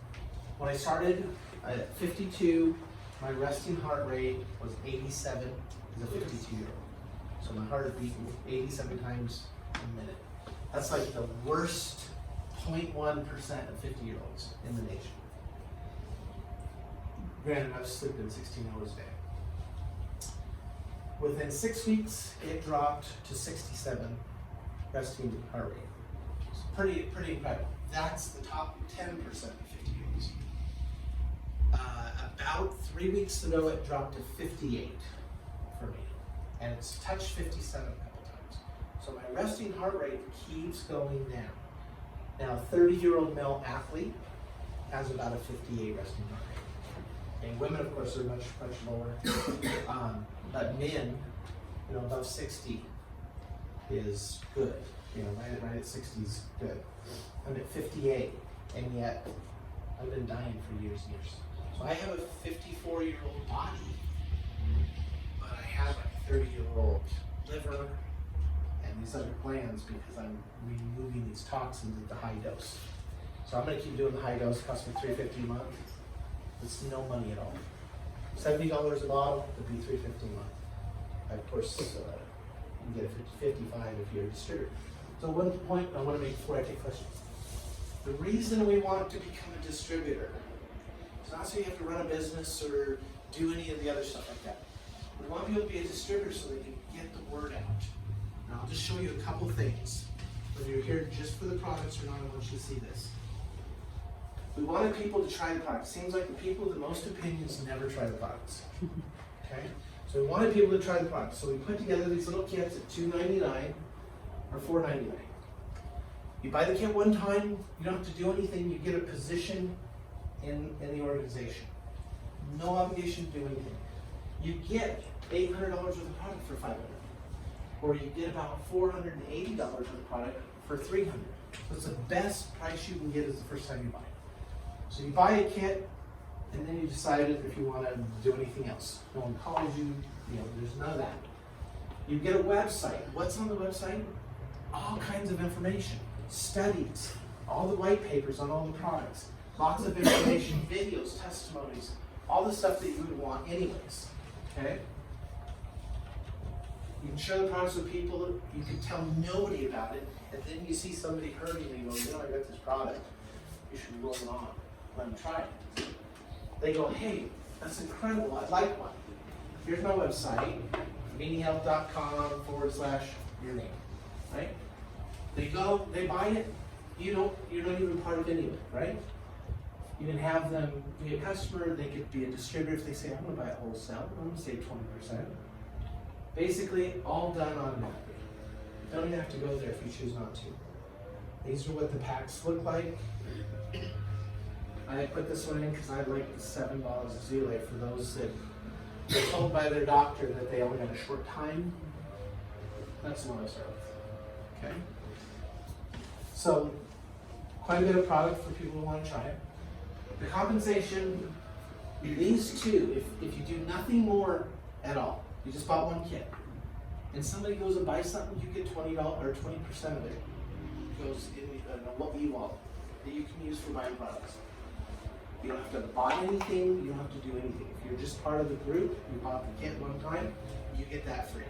when I started at 52, my resting heart rate was 87 as a 52-year-old. So my heart is beating 87 times a minute. That's like the worst 0.1% of 50-year-olds in the nation. Granted, I was sleeping 16 hours a day. Within 6 weeks, it dropped to 67 resting heart rate. It's pretty incredible. That's the top 10% of 50 years. About 3 weeks ago, it dropped to 58 for me, and it's touched 57 a couple times. So my resting heart rate keeps going down. Now, a 30-year-old male athlete has about a 58 resting heart rate. And women, of course, are much lower. But men, above 60 is good. Right at 60 is good. I'm at 58, and yet I've been dying for years and years. So I have a 54-year-old body, but I have a 30-year-old liver and these other glands because I'm removing these toxins at the high dose. So I'm going to keep doing the high dose. It costs me $350 a month. It's no money at all. $70 a bottle would be $350 a month. Of course, you can get it for $55 if you're a distributor. So one point I want to make before I take questions. The reason we want to become a distributor is not so you have to run a business or do any of the other stuff like that. We want people to be a distributor so they can get the word out. And I'll just show you a couple things. Whether you're here just for the products or not, I want you to see this. We wanted people to try the products. Seems like the people with the most opinions never try the products. Okay? So we wanted people to try the products. So we put together these little kits at $2.99 or $4.99. You buy the kit one time, you don't have to do anything, you get a position in the organization. No obligation to do anything. You get $800 worth of product for $500. Or you get about $480 worth of product for $300. So it's the best price you can get is the first time you buy it. So you buy a kit, and then you decide if you want to do anything else. No one calls you, there's none of that. You get a website. What's on the website? All kinds of information, studies, all the white papers on all the products, lots of information, videos, testimonies, all the stuff that you would want anyways, okay? You can share the products with people, you can tell nobody about it, and then you see somebody hurting and you go, I got this product, you should roll it on, let them try it. They go, hey, that's incredible, I'd like one. Here's my website, avinihealth.com /your name, right? They go, they buy it, you're not even part of any of it, right? You can have them be a customer, they could be a distributor if they say, I'm gonna buy it wholesale, I'm gonna save 20%. Basically, all done automatically. You don't even have to go there if you choose not to. These are what the packs look like. I put this one in because I like the 7 bottles of Zule for those that are told by their doctor that they only have a short time. That's the one I start with. Okay? So, quite a bit of product for people who want to try it. The compensation, these two, if you do nothing more at all, you just bought one kit, and somebody goes and buys something, you get $20 or 20% of it goes in a e-wallet that you can use for buying products. You don't have to buy anything, you don't have to do anything. If you're just part of the group, you bought the kit one time, you get that free.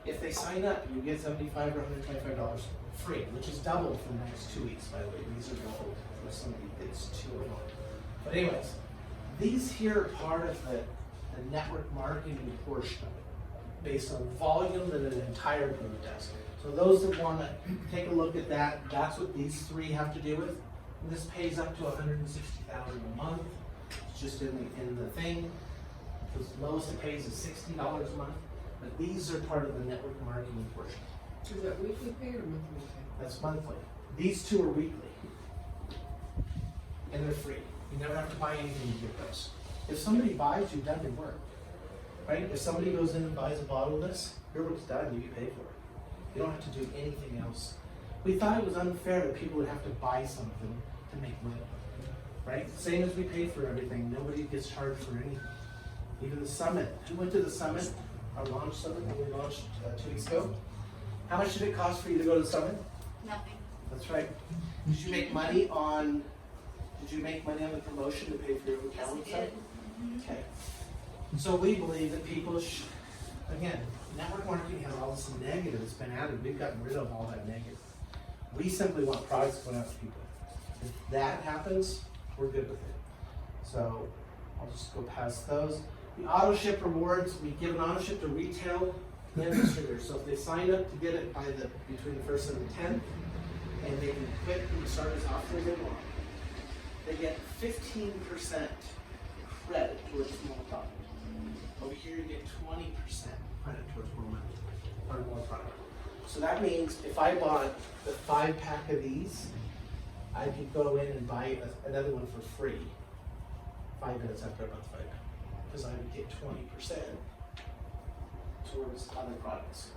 If they sign up, you get $75 or $125 free, which is double for the next 2 weeks, by the way. These are gold for somebody that's 2 or more. But anyways, these here are part of the network marketing portion of it, based on volume that an entire group does. So those that want to take a look at that, that's what these three have to do with. And this pays up to $160,000 a month. It's just in the thing. The lowest it pays is $60 a month. But these are part of the network marketing portion. Is that weekly pay or monthly pay? That's monthly. These two are weekly. And they're free. You never have to buy anything to get those. If somebody buys, you've done your work. Right? If somebody goes in and buys a bottle of this, your work's done, you get paid for it. You don't have to do anything else. We thought it was unfair that people would have to buy something to make money. Right? Same as we pay for everything. Nobody gets charged for anything. Even the summit. Who went to the summit? Our launch summit that we launched 2 weeks ago. How much did it cost for you to go to the summit? Nothing. That's right. Did you make money on the promotion to pay for your hotel and stuff? Okay. So we believe that people again, network marketing has all this negative that's been added. We've gotten rid of all that negative. We simply want products going out to people. If that happens, we're good with it. So I'll just go past those. The auto ship rewards, we give an auto ship to retail and distributors. So if they sign up to get it by between the 1st and the 10th, and they can quit and start as often as they want, they get 15% credit towards more product. Over here you get 20% credit towards more money, or more product. So that means if I bought the 5-pack of these, I could go in and buy another one for free 5 minutes after I bought the 5-pack, because I would get 20% towards other products.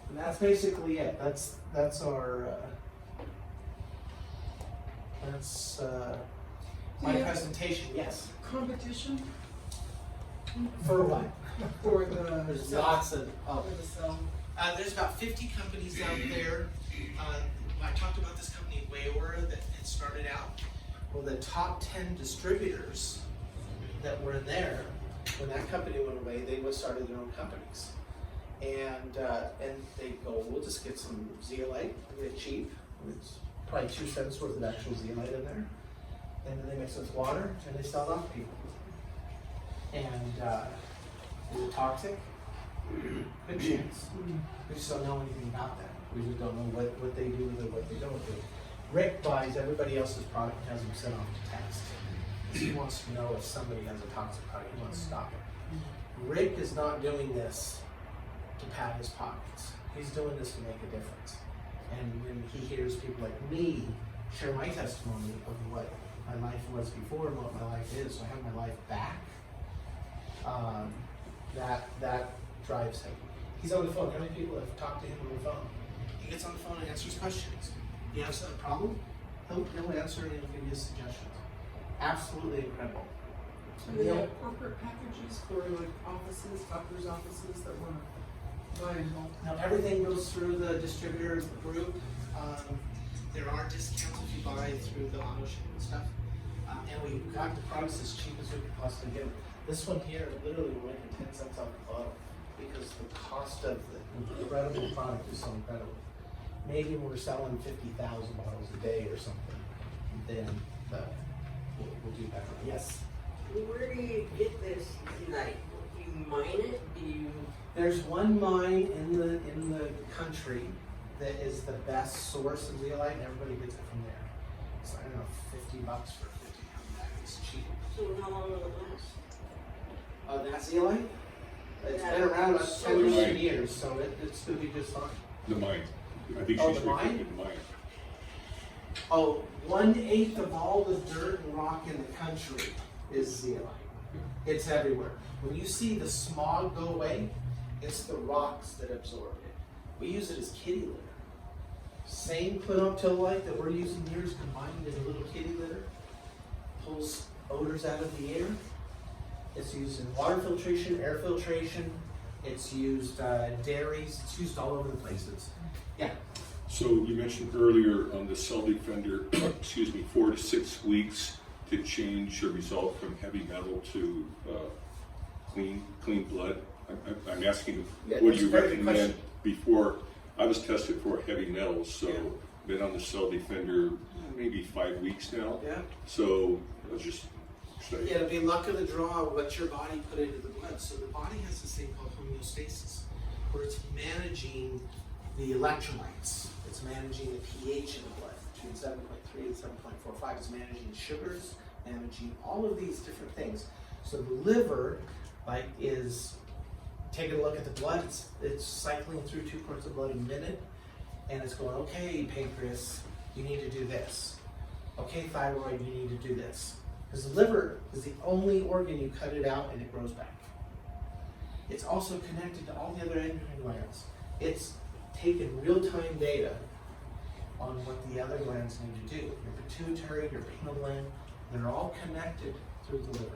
And that's basically it. That's our my Yeah. presentation. Yes. Competition For what? for the. There's lots of. For the cell. There's about 50 companies out there. I talked about this company, Wayora, that had started out. Well, the top 10 distributors that were there, when that company went away, they started their own companies. And they go, we'll just get some zeolite, get it cheap. It's probably 2 cents worth of actual zeolite in there. And then they mix it with water and they sell it off to people. And is it toxic? Good chance. We just don't know anything about that. We just don't know what they do with it, what they don't do. Rick buys everybody else's product and has them sent off to test. He wants to know if somebody has a toxic product, he wants to stop it. Rick is not doing this to pad his pockets. He's doing this to make a difference. And when he hears people like me share my testimony of what my life was before and what my life is, so I have my life back, that drives him. He's on the phone. How many people have talked to him on the phone? He gets on the phone and answers questions. You have a problem? He'll answer and he'll give you suggestions. Absolutely incredible. So they have corporate packages for like offices, doctors' offices that want to buy in bulk. Now everything goes through the distributor group. There are discounts if you buy through the auto ship and stuff. And we got the products as cheap as we could possibly get them. This one here, literally we're making 10 cents off the bottle because the cost of the incredible product is so incredible. Maybe when we're selling 50,000 bottles a day or something, then we'll do better. Yes? Where do you get this zeolite? Do you mine it? Do you? There's one mine in the country that is the best source of zeolite, and everybody gets it from there. It's, I don't know, $50 for a 50-pound bag. It's cheap. So how long will it last? That zeolite? It's been around about 10 million years, so it's going to be just fine. The mine. I think Oh, she's the mine? referring to the mine. Oh, 1/8 of all the dirt and rock in the country is zeolite. It's everywhere. When you see the smog go away, it's the rocks that absorb it. We use it as kitty litter. Same clinoptilolite that we're using here is combined in a little kitty litter. Pulls odors out of the air. It's used in water filtration, air filtration. It's used dairies. It's used all over the places. Yeah. So you mentioned earlier on the cell defender, 4 to 6 weeks to change your result from heavy metal to clean blood. I'm asking, Yeah, what that's do you a very good recommend? question. Before I was tested for heavy metals, so Yeah. been on the cell defender maybe 5 weeks now. Yeah. So let's just say, Yeah, it'll be luck of the draw what your body put into the blood. So the body has this thing called homeostasis, where it's managing the electrolytes. It's managing the pH in the blood between 7.3 and 7.45. It's managing sugars, managing all of these different things. So the liver, is taking a look at the blood. It's cycling through 2 quarts of blood a minute, and it's going, okay, pancreas, you need to do this. Okay, thyroid, you need to do this. Because the liver is the only organ you cut it out and it grows back. It's also connected to all the other endocrine glands. It's taken real-time data on what the other glands need to do. Your pituitary, your pineal gland, they're all connected through the liver.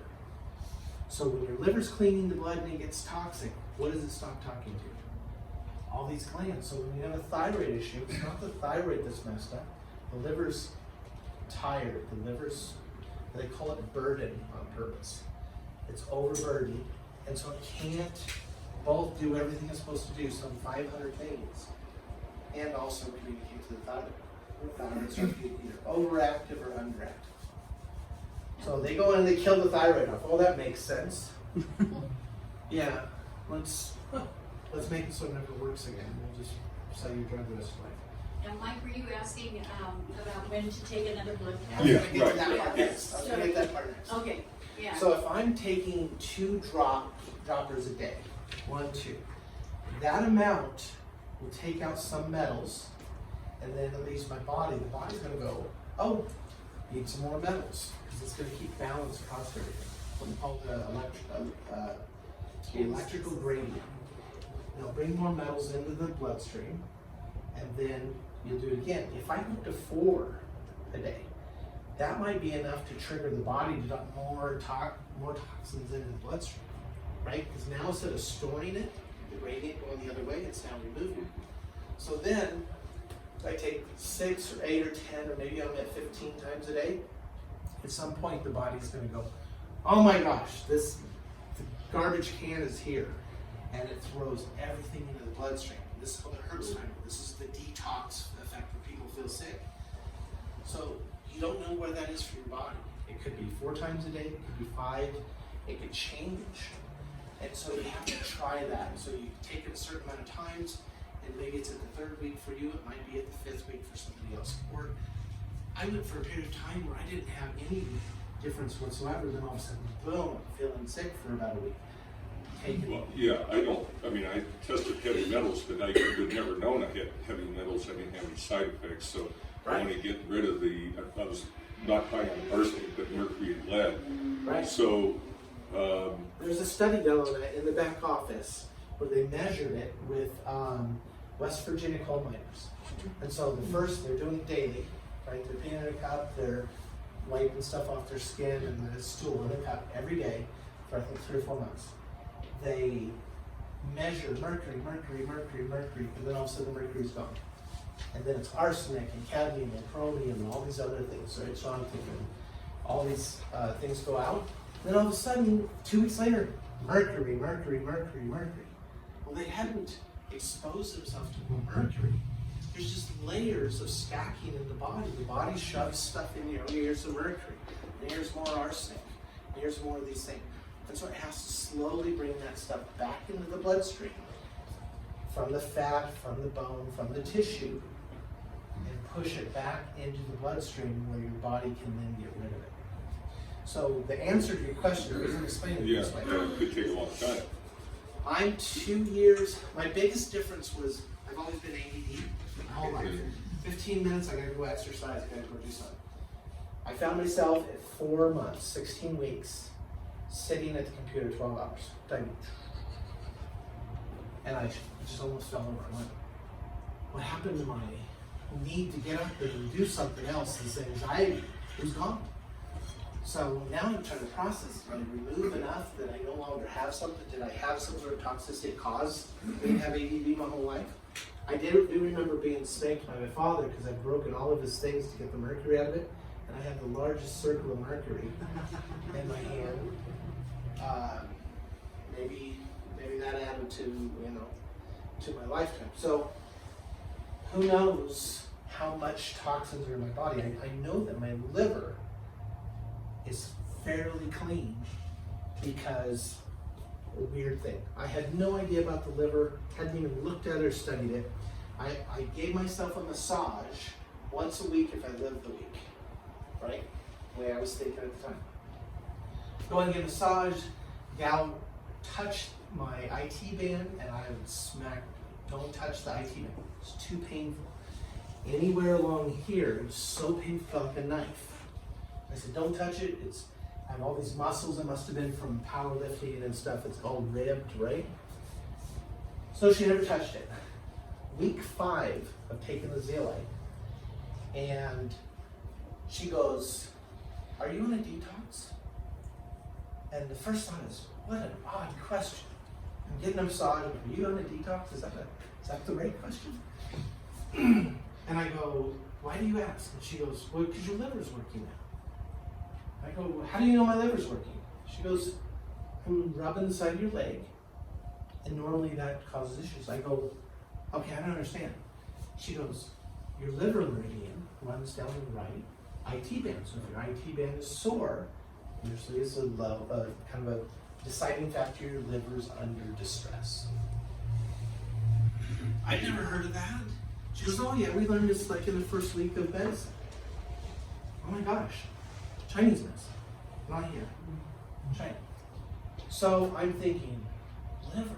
So when your liver's cleaning the blood and it gets toxic, what does it stop talking to? All these glands. So when you have a thyroid issue, it's not the thyroid that's messed up. The liver's tired. The liver's, they call it burden on purpose. It's overburdened, and so it can't both do everything it's supposed to do, some 500 things, and also communicate to the thyroid. The thyroid starts being either overactive or underactive. So they go in and they kill the thyroid off. Oh, that makes sense. Yeah, let's make it so it never works again. We'll just sell you drug the rest of life. And Mike, were you asking about when to take another blood I test? was Yeah, gonna get to that right. part next. I was gonna get that part next. Okay, yeah. So if I'm taking 2 droppers a day, 1, 2, that amount will take out some metals, and then it leaves my body. The body's gonna go, oh, need some more metals, because it's gonna keep balance across everything. What we call the electrical gradient. They'll bring more metals into the bloodstream, and then you'll do it again. If I go to 4 a day, that might be enough to trigger the body to dump more toxins into the bloodstream, right? Because now instead of storing it, the gradient going the other way, it's now removing. So then, if I take 6 or 8 or 10, or maybe I'm at 15 times a day, at some point the body's gonna go, oh my gosh, the garbage can is here, and it throws everything into the bloodstream. This is called a Hertzheimer. This is the detox effect when people feel sick. So you don't know where that is for your body. It could be 4 times a day, it could be 5, it could change. And so you have to try that. So you take it a certain amount of times, and maybe it's at the 3rd week for you, it might be at the 5th week for somebody else. Or I went for a period of time where I didn't have any difference whatsoever, then all of a sudden, boom, I'm feeling sick for about a week. Well, yeah, I tested heavy metals, but I would never known I had heavy metals. I didn't have any side effects, so I want to get rid of I was not high on arsenic, but mercury and lead. Right. So, There's a study done on that in the back office where they measured it with West Virginia coal miners. And so the first, they're doing it daily, right? They're peeing in a cup, they're wiping stuff off their skin and the stool in a cup every day for I think 3 or 4 months. They measure mercury, and then all of a sudden the mercury's gone. And then it's arsenic and cadmium and chromium and all these other things, right? Strontium and all these things go out. And then all of a sudden, 2 weeks later, mercury. Well, they hadn't exposed themselves to more mercury. There's just layers of stacking in the body. The body shoves stuff in here. Oh, here's some mercury. And here's more arsenic. And here's more of these things. And so it has to slowly bring that stuff back into the bloodstream from the fat, from the bone, from the tissue, and push it back into the bloodstream where your body can then get rid of it. So the answer to your question isn't explained yeah, this way. it could take a long time. I'm 2 years, my biggest difference was I've always been ADD my whole life. 15 minutes, I gotta go exercise, I gotta go do something. I found myself at 4 months, 16 weeks, sitting at the computer 12 hours, typing. And I just almost fell over. I went, what happened to my need to get up there and do something else? This anxiety was gone. So now I'm trying to process, did I remove enough that I no longer have something? Did I have some sort of toxicity cause? I didn't have ADD my whole life. I do remember being spanked by my father because I'd broken all of his things to get the mercury out of it. And I had the largest circle of mercury in my hand. Maybe that added to my lifetime. So who knows how much toxins are in my body? I know that my liver is fairly clean because a weird thing. I had no idea about the liver, hadn't even looked at it or studied it. I gave myself a massage once a week if I lived the week, right? The way I was thinking at the time. Go and get a massage, gal touched my IT band and I would smack, don't touch the IT band, it's too painful. Anywhere along here, it was so painful, like a knife. I said, don't touch it, I have all these muscles that must have been from powerlifting and stuff, it's all ribbed, right? So she never touched it. Week 5 of taking the zeolite, and she goes, are you on a detox? And the first thought is, what an odd question. I'm getting a massage, are you on a detox? Is that the right question? And I go, why do you ask? And she goes, well, because your liver's working now. I go, how do you know my liver's working? She goes, I'm rubbing the side of your leg, and normally that causes issues. I go, okay, I don't understand. She goes, your liver meridian runs down the right IT band. So if your IT band is sore, Usually is a low, kind of a deciding factor. Your liver's under distress. I've never heard of that. She goes, oh yeah, we learned this like in the first week of medicine. Oh my gosh, Chinese medicine, not here, China. So I'm thinking, liver.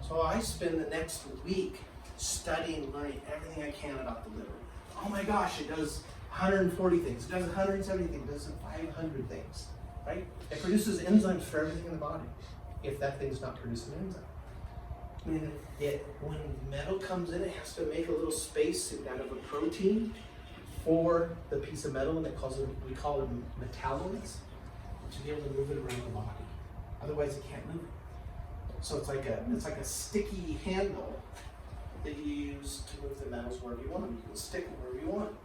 So I spend the next week studying, learning everything I can about the liver. Oh my gosh, it does 140 things, it does 170 things, it does 500 things, right? It produces enzymes for everything in the body, if that thing's not producing an enzyme. I mean, when metal comes in, it has to make a little space out of a protein for the piece of metal, and we call it metalloids, to be able to move it around the body. Otherwise, it can't move it. So it's like a sticky handle that you use to move the metals wherever you want. You can stick it wherever you want.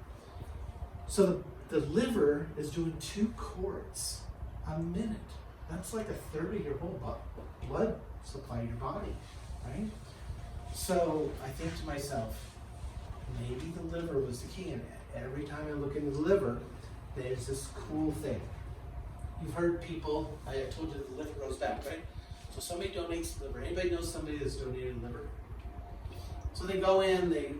So the liver is doing 2 quarts a minute. That's like a third of your whole blood supply in your body, right? So I think to myself, maybe the liver was the key. And every time I look into the liver, there's this cool thing. You've heard people, I told you the liver grows back, right? So somebody donates the liver. Anybody knows somebody that's donated liver? So they go in, they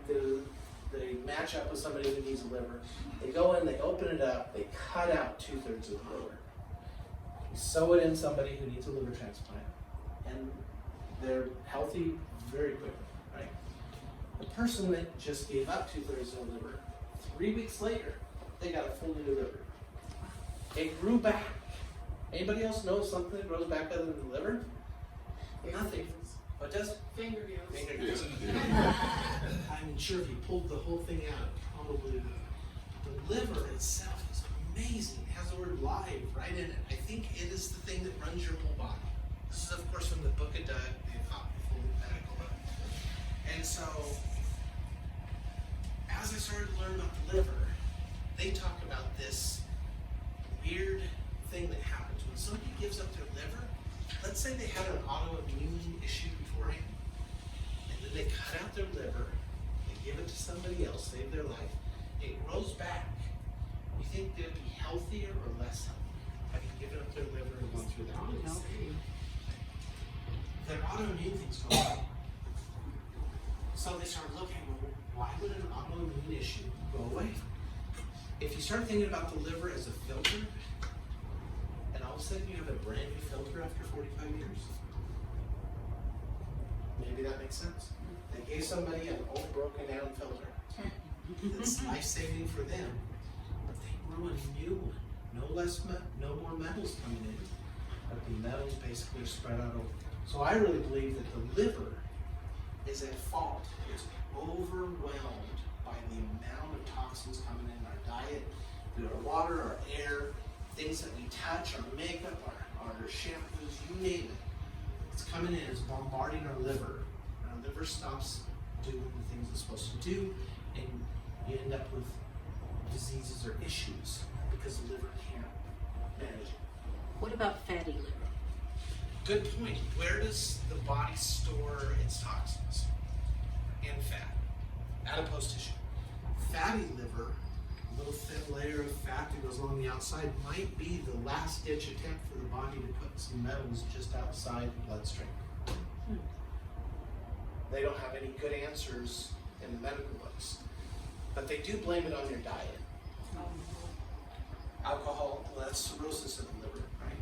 match up with somebody who needs a liver. They go in, they open it up, they cut out 2/3 of the liver. You sew it in somebody who needs a liver transplant, and they're healthy very quickly, right? The person that just gave up 2/3 of the liver, 3 weeks later, they got a full new liver. It grew back. Anybody else know something that grows back other than the liver? Nothing. What does? Fingernails. Fingernails. I'm sure if you pulled the whole thing out, probably would. The liver itself is amazing. It has the word live right in it. I think it is the thing that runs your whole body. This is, of course, from the book of Doug, the full medical book. And so, as I started to learn about the liver, they talk about this weird thing that happens when somebody gives up their liver. Let's say they had an autoimmune issue beforehand, and then they cut out their liver, they give it to somebody else, save their life, it grows back. You think they'd be healthier or less healthy? Have you given up their liver and gone through that? Their autoimmune things go away. So they start looking, well, why would an autoimmune issue go away? If you start thinking about the liver as a filter, and all of a sudden you have a brand new filter after 45 years, maybe that makes sense. They gave somebody an old broken down filter that's life-saving for them, but they grew a new one. No more metals coming in, but the metals basically are spread out over. So I really believe that the liver is at fault. It's overwhelmed by the amount of toxins coming in our diet, through our water, our air, things that we touch, our makeup, our shampoos, you name it. It's coming in, it's bombarding our liver. Our liver stops doing the things it's supposed to do, and you end up with diseases or issues because the liver can't manage it. What about fatty liver? Good point. Where does the body store its toxins? And fat. Adipose tissue. Fatty liver, a little thin layer of fat that goes along the outside, might be the last ditch attempt for the body to put some metals just outside the bloodstream. They don't have any good answers in the medical books, but they do blame it on your diet. Alcohol, well, that's cirrhosis of the liver, right?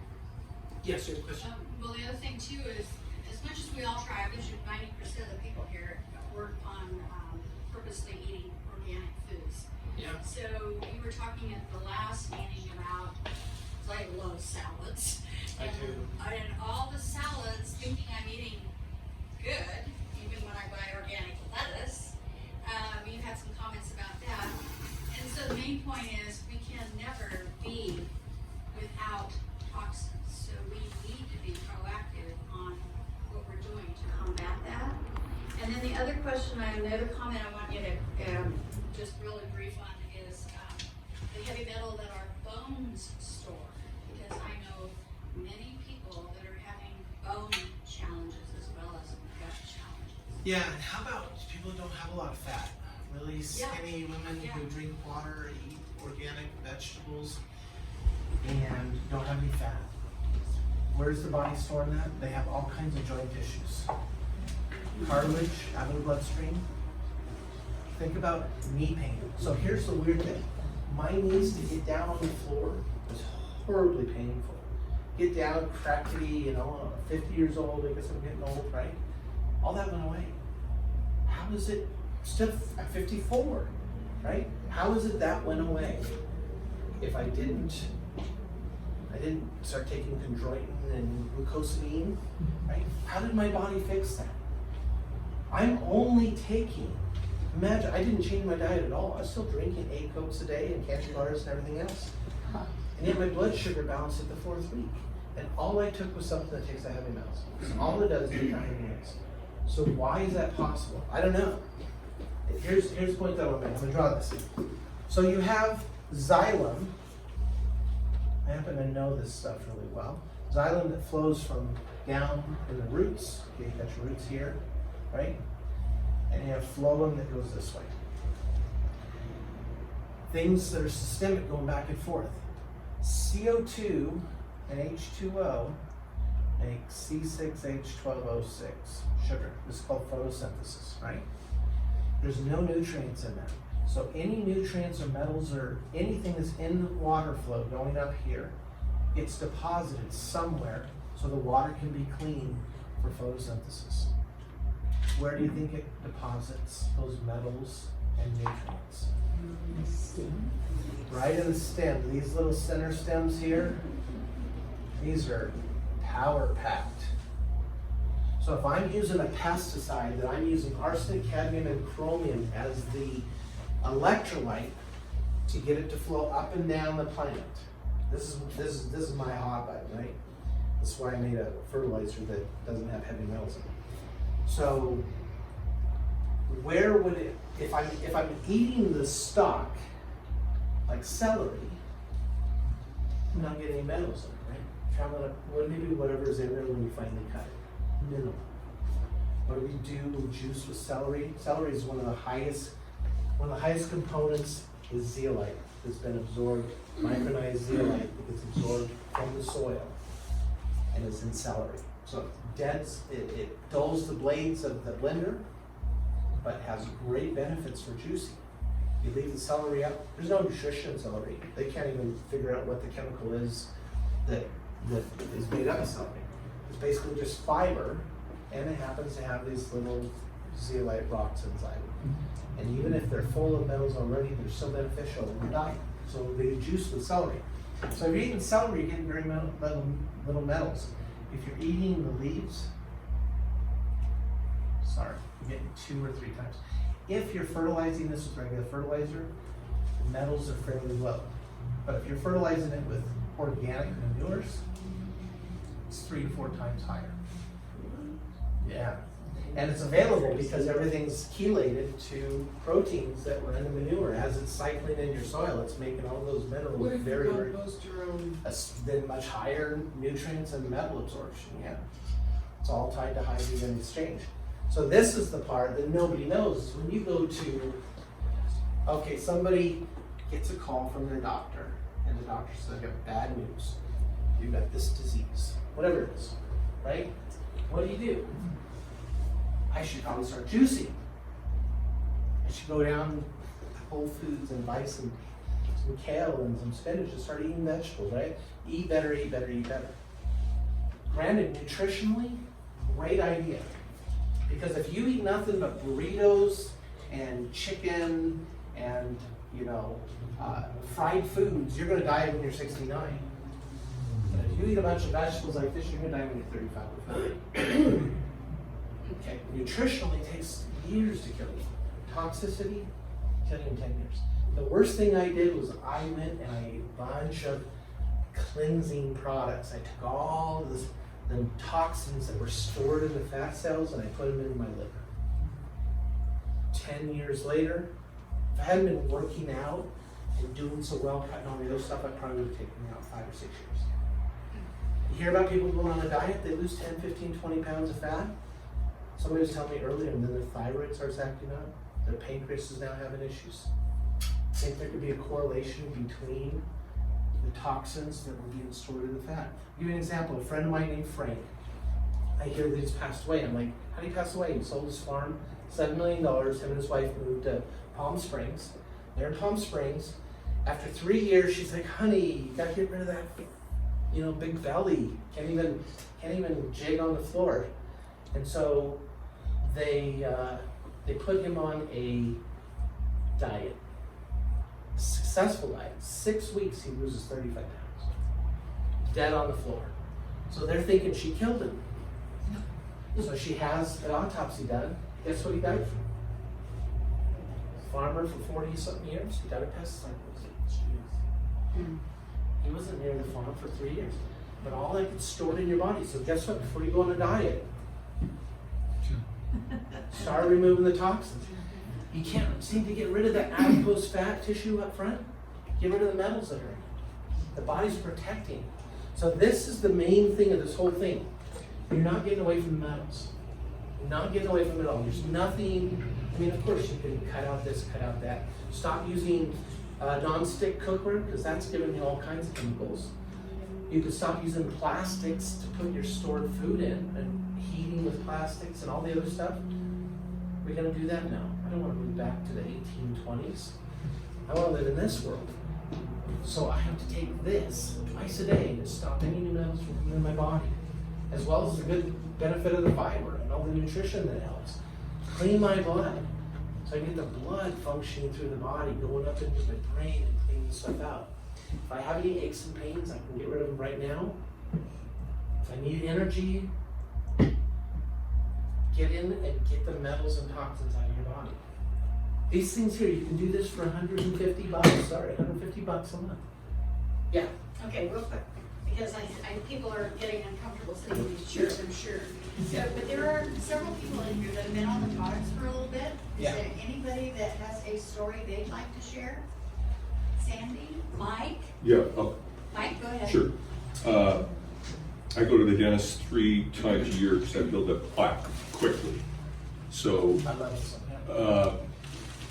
Yes, you have a question? Well, the other thing too is, as much as we all try, I bet you 90% of the people here work on purposely eating organic foods. Yeah. So you were talking at the last meeting about, I love salads. I do. And all the salads, thinking I'm eating good, even when I buy organic lettuce. You had some comments about that. And so the main point is we can never be without toxins. So we need to be proactive on what we're doing to combat that. And then the other question, another comment I want you to just really brief on is the heavy metal that our bones store. Because I know many people that are having bone challenges as well as gut challenges. Yeah, and how about people who don't have a lot of fat? Really skinny women who drink water, eat organic vegetables. and don't have any fat. Where's the body storing that? They have all kinds of joint issues. Cartilage out of the bloodstream. Think about knee pain. So here's the weird thing. My knees to get down on the floor was horribly painful. Get down, crackly, you know, 50 years old, I guess I'm getting old, right? All that went away. How is it still at 54, right? How is it that went away? If I didn't start taking chondroitin and glucosamine, right? How did my body fix that? I'm only taking, imagine, I didn't change my diet at all. I was still drinking 8 Cokes a day and candy bars and everything else. And yet my blood sugar balanced at the 4th week. And all I took was something that takes the heavy metals. So all it does is take the heavy metals. So why is that possible? I don't know. Here's the point that I want to make. I'm going to draw this. So you have xylem. I happen to know this stuff really well. Xylem that flows from down in the roots. Okay, you got your roots here, right? And you have phloem that goes this way. Things that are systemic going back and forth. CO2 and H2O make C6H12O6, sugar. This is called photosynthesis, right? There's no nutrients in that. So any nutrients or metals or anything that's in the water flow going up here gets deposited somewhere so the water can be clean for photosynthesis. Where do you think it deposits those metals and nutrients? Right in the stem. These little center stems here, these are power packed. So if I'm using a pesticide that I'm using arsenic, cadmium, and chromium as the electrolyte to get it to flow up and down the plant. This is my hotbite, right? That's why I made a fertilizer that doesn't have heavy metals in it. So where would it, if I'm eating the stalk, like celery, I'm not getting any metals in it, right? Traveling up, maybe whatever's in there when you finally cut it. Minimal. What do we do with juice with celery? Celery is one of the highest components is zeolite that's been absorbed, micronized zeolite that gets absorbed from the soil and is in celery. So it dulls the blades of the blender, but has great benefits for juicing. You leave the celery out, there's no nutrition in celery. They can't even figure out what the chemical is that is made up of celery. It's basically just fiber, and it happens to have these little zeolite rocks inside it. And even if they're full of metals already, they're still beneficial in your diet. So they juice with celery. So if you're eating celery, you're getting very little metals. If you're eating the leaves, you're getting 2 or 3 times. If you're fertilizing this with regular fertilizer, the metals are fairly low. But if you're fertilizing it with organic manures, it's 3 to 4 times higher. Yeah. And it's available because everything's chelated to proteins that were in the manure. As it's cycling in your soil, it's making all those minerals What if very, you very, compost your own? then much higher nutrients and metal absorption, yeah. It's all tied to hydrogen exchange. So this is the part that nobody knows. When you go to, okay, somebody gets a call from their doctor, and the doctor says, I've got bad news. You've got this disease, whatever it is, right? What do? I should probably start juicing. I should go down to Whole Foods and buy some kale and some spinach and start eating vegetables, right? Eat better, eat better, eat better. Granted, nutritionally, great idea. Because if you eat nothing but burritos and chicken and, fried foods, you're going to die when you're 69. But if you eat a bunch of vegetables like this, you're going to die when you're 35 or 40. Okay, nutritionally takes years to kill you. Toxicity, kill you in 10 years. The worst thing I did was I went and I ate a bunch of cleansing products. I took all the toxins that were stored in the fat cells and I put them in my liver. 10 years later, if I hadn't been working out and doing so well, cutting all the other stuff, I probably would have taken me out 5 or 6 years. You hear about people going on a diet, they lose 10, 15, 20 pounds of fat. Somebody was telling me earlier, and then their thyroid starts acting up, their pancreas is now having issues. I think there could be a correlation between the the toxins that were being stored in the fat. I'll give you an example. A friend of mine named Frank, I hear that he's passed away. I'm like, how did he pass away? He sold his farm, $7 million. Him and his wife moved to Palm Springs. They're in Palm Springs. After 3 years, she's like, honey, you gotta get rid of that, big belly. Can't even jig on the floor. And so they put him on a diet, successful diet. 6 weeks, he loses 35 pounds. Dead on the floor. So they're thinking she killed him. So she has an autopsy done. Guess what he died from? Farmer for 40-something years. He died of pesticide resistance. He wasn't near the farm for 3 years. But all that gets stored in your body. So guess what? Before you go on a diet, start removing the toxins. You can't seem to get rid of that adipose fat tissue up front. Get rid of the metals that are in it. The body's protecting. So this is the main thing of this whole thing. You're not getting away from the metals. You're not getting away from it all. There's nothing, of course you can cut out this, cut out that. Stop using non-stick cookware, because that's giving you all kinds of chemicals. You could stop using plastics to put your stored food in, and heating with plastics and all the other stuff. We're gonna do that now. I don't wanna move back to the 1820s. I wanna live in this world. So I have to take this twice a day to stop any new metals from coming in my body, as well as the good benefit of the fiber and all the nutrition that helps. Clean my blood, so I get the blood functioning through the body, going up into my brain and cleaning stuff out. If I have any aches and pains, I can get rid of them right now. If I need energy, get in and get the metals and toxins out of your body. These things here, you can do this for $150 a month. Yeah. Okay, real quick, because people are getting uncomfortable sitting in these chairs, I'm sure. So, but there are several people in here that have been on the products for a little bit. Yeah. Is there anybody that has a story they'd like to share? Sandy? Mike? Yeah, Mike, go ahead. sure. I go to the dentist 3 times a year because I build up plaque quickly. So I love it.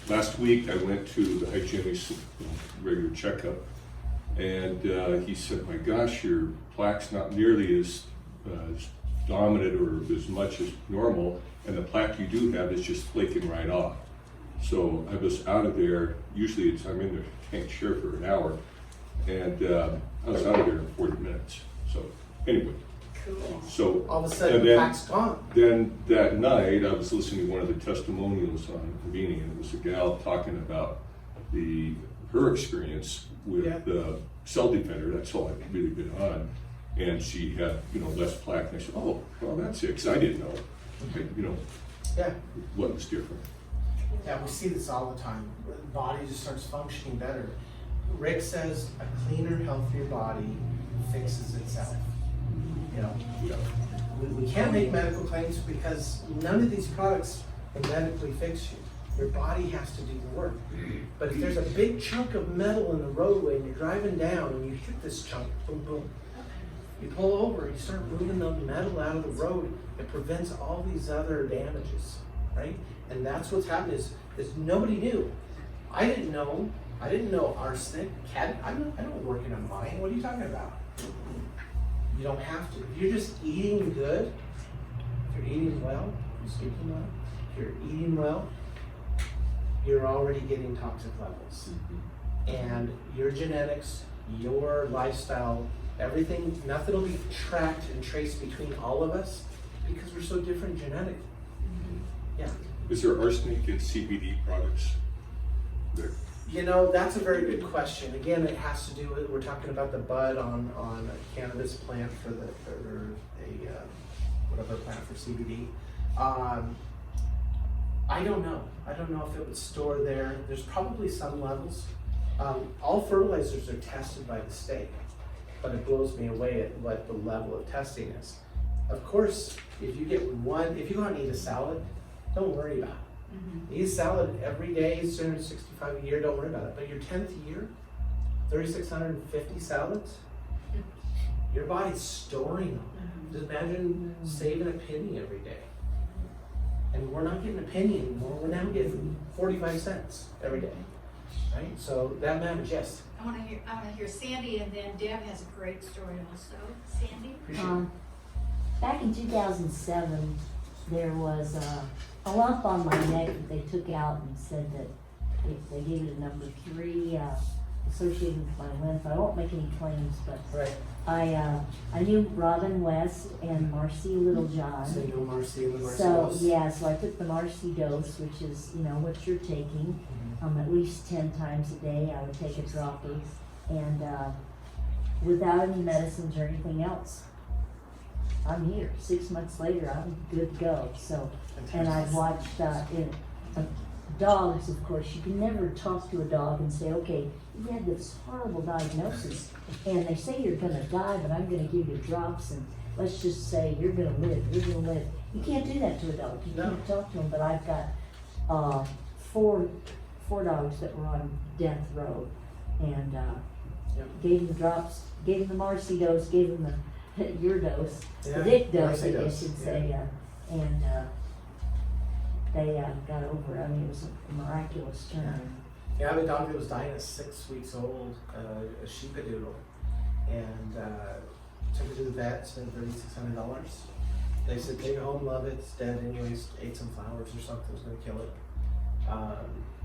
last week I went to the hygienist, regular checkup, and he said, my gosh, your plaque's not nearly as dominant or as much as normal, and the plaque you do have is just flaking right off. So I was out of there, usually I'm in the tank chair for an hour, and I was out of there in 40 minutes. So anyway, Cool. so All of a sudden, and the then- plaque's gone. Then that night, I was listening to one of the testimonials on Avini, and it was a gal talking about her experience with Yeah. the Cell Defender. That's all I've really been on, and she had less plaque. And I said, "Oh, well, that's it," because I didn't know, Yeah. what was different. Yeah, we see this all the time. The body just starts functioning better. Rick says a cleaner, healthier body fixes itself. Yeah. We can't make medical claims because none of these products can medically fix you. Your body has to do the work. But if there's a big chunk of metal in the roadway and you're driving down and you hit this chunk, boom, boom, you pull over, you start moving the metal out of the road, it prevents all these other damages, right? And that's what's happened is nobody knew. I didn't know arsenic. I don't work in a mine. What are you talking about? You don't have to. If you're just eating good, if you're eating well, you're sleeping well, if you're eating well, you're already getting toxic levels. And your genetics, your lifestyle, everything, nothing will be tracked and traced between all of us because we're so different genetically. Yeah. Is there arsenic in CBD products? There. That's a very good question. Again, it has to do with, we're talking about the bud on a cannabis plant whatever plant for CBD. I don't know. I don't know if it would store there. There's probably some levels. All fertilizers are tested by the state, but it blows me away at what the level of testing is. Of course, if you go out and eat a salad, don't worry about it. Eat a salad every day, 365 a year, don't worry about it. But your 10th year, 3,650 salads, your body's storing them. Just imagine saving a penny every day. And we're not getting a penny anymore, we're now getting 45 cents every day. right? So that matters, yes. I wanna hear Sandy, and then Deb has a great story also. Sandy? Appreciate it. Back in 2007, there was a lump on my neck that they took out and said that they gave it a number 3 associated with my lymph. I won't make any claims, but Right. I knew Robin West and Marcy Littlejohn. So you know Marcy and the Marcy So, Rose? yeah, so I took the Marcy dose, which is, what you're taking, at least 10 times a day. I would take a dropper, and without any medicines or anything else, I'm here. 6 months later, I'm good to go. So, and I've watched dogs, of course. You can never talk to a dog and say, okay, you had this horrible diagnosis, and they say you're gonna die, but I'm gonna give you drops, and let's just say you're gonna live. You can't do that to a dog. You can't talk to them. But I've got 4 dogs that were on death row, and gave them drops, gave them the Marcy dose, gave them your dose, the Dick dose, Marcy I guess dose, you'd say, and they got over it. I mean, it was a miraculous turn. Yeah, I have a dog that was dying at 6 weeks old, a sheepadoodle, and took it to the vet, spent $3,600. They said, take it home, love it, it's dead anyways, ate some flowers or something, was gonna kill it.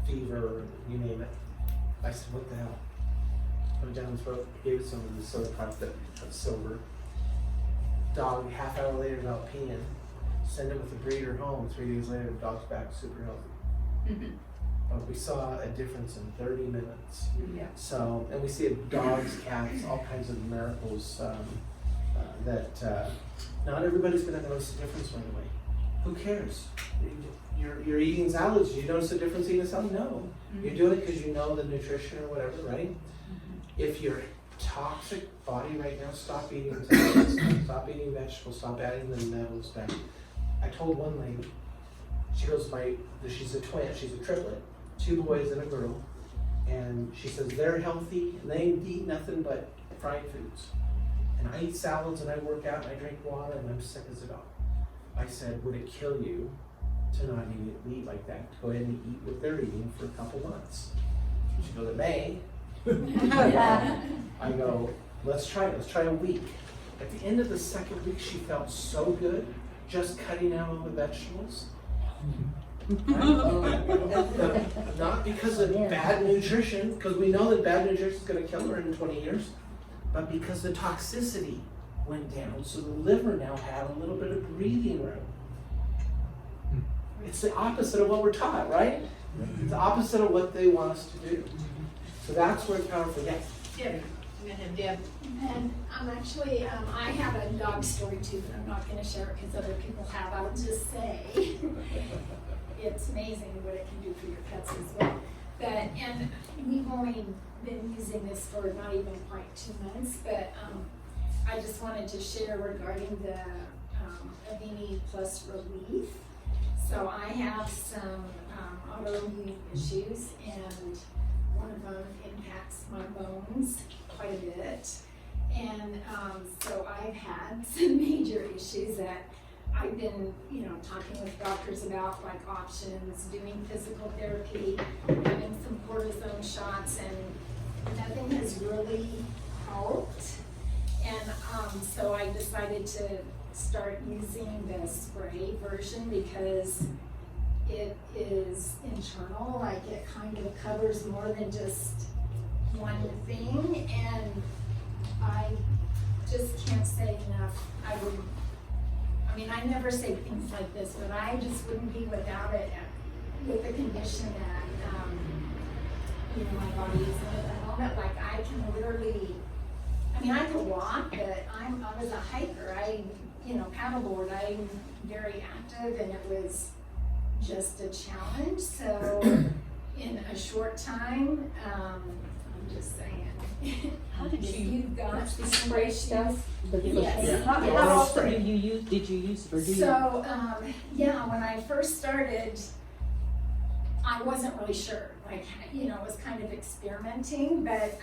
Fever, you name it. I said, what the hell? Put it down the throat, gave it some of the soda pop that's silver. Dog, half hour later, without peeing. Send it with the breeder home. 3 days later, the dog's back, super healthy. We saw a difference in 30 minutes. Yeah. So, and we see it dogs, cats, all kinds of miracles that not everybody's going to notice the difference right away. Who cares? You're eating salads. You notice the difference eating a salad? No. You're doing it because you know the nutrition or whatever, right? If you're toxic body right now, stop eating salads, stop eating vegetables, stop adding the metals back. I told one lady, she goes, she's a twin, she's a triplet, 2 boys and a girl, and she says they're healthy and they eat nothing but fried foods. And I eat salads and I work out and I drink water and I'm sick as a dog. I said, would it kill you to not eat like that? To go ahead and eat what they're eating for a couple months? She goes, it may. I go, let's try it. Let's try a week. At the end of the 2nd week, she felt so good, just cutting out all the vegetables. Right? Not because of bad nutrition, because we know that bad nutrition is going to kill her in 20 years, but because the toxicity went down, so the liver now had a little bit of breathing room. It's the opposite of what we're taught, right? It's the opposite of what they want us to do. So that's where it's powerful. Yes. Deb. I'm gonna have Deb. And actually, I have a dog story too, but I'm not going to share it because other people have. I'll just say it's amazing what it can do for your pets as well. And we've only been using this for not even quite 2 months, but I just wanted to share regarding the Avini Plus Relief. So I have some autoimmune issues, and one of them impacts my bones quite a bit. And so I've had some major issues that I've been, talking with doctors about, like options, doing physical therapy, having some cortisone shots, and nothing has really helped. And so I decided to start using the spray version because it is internal, like it kind of covers more than just one thing, and I just can't say enough. I never say things like this, but I just wouldn't be without it with the condition that, my body is in at the moment. Like I can literally, I could walk, but I was a hiker. Paddleboard, I'm very active, and it was just a challenge. So in a short time, I'm just saying. How did you got the spray stuff? Yes. How often did you use it, or do you? So, when I first started, I wasn't really sure. Was kind of experimenting, but,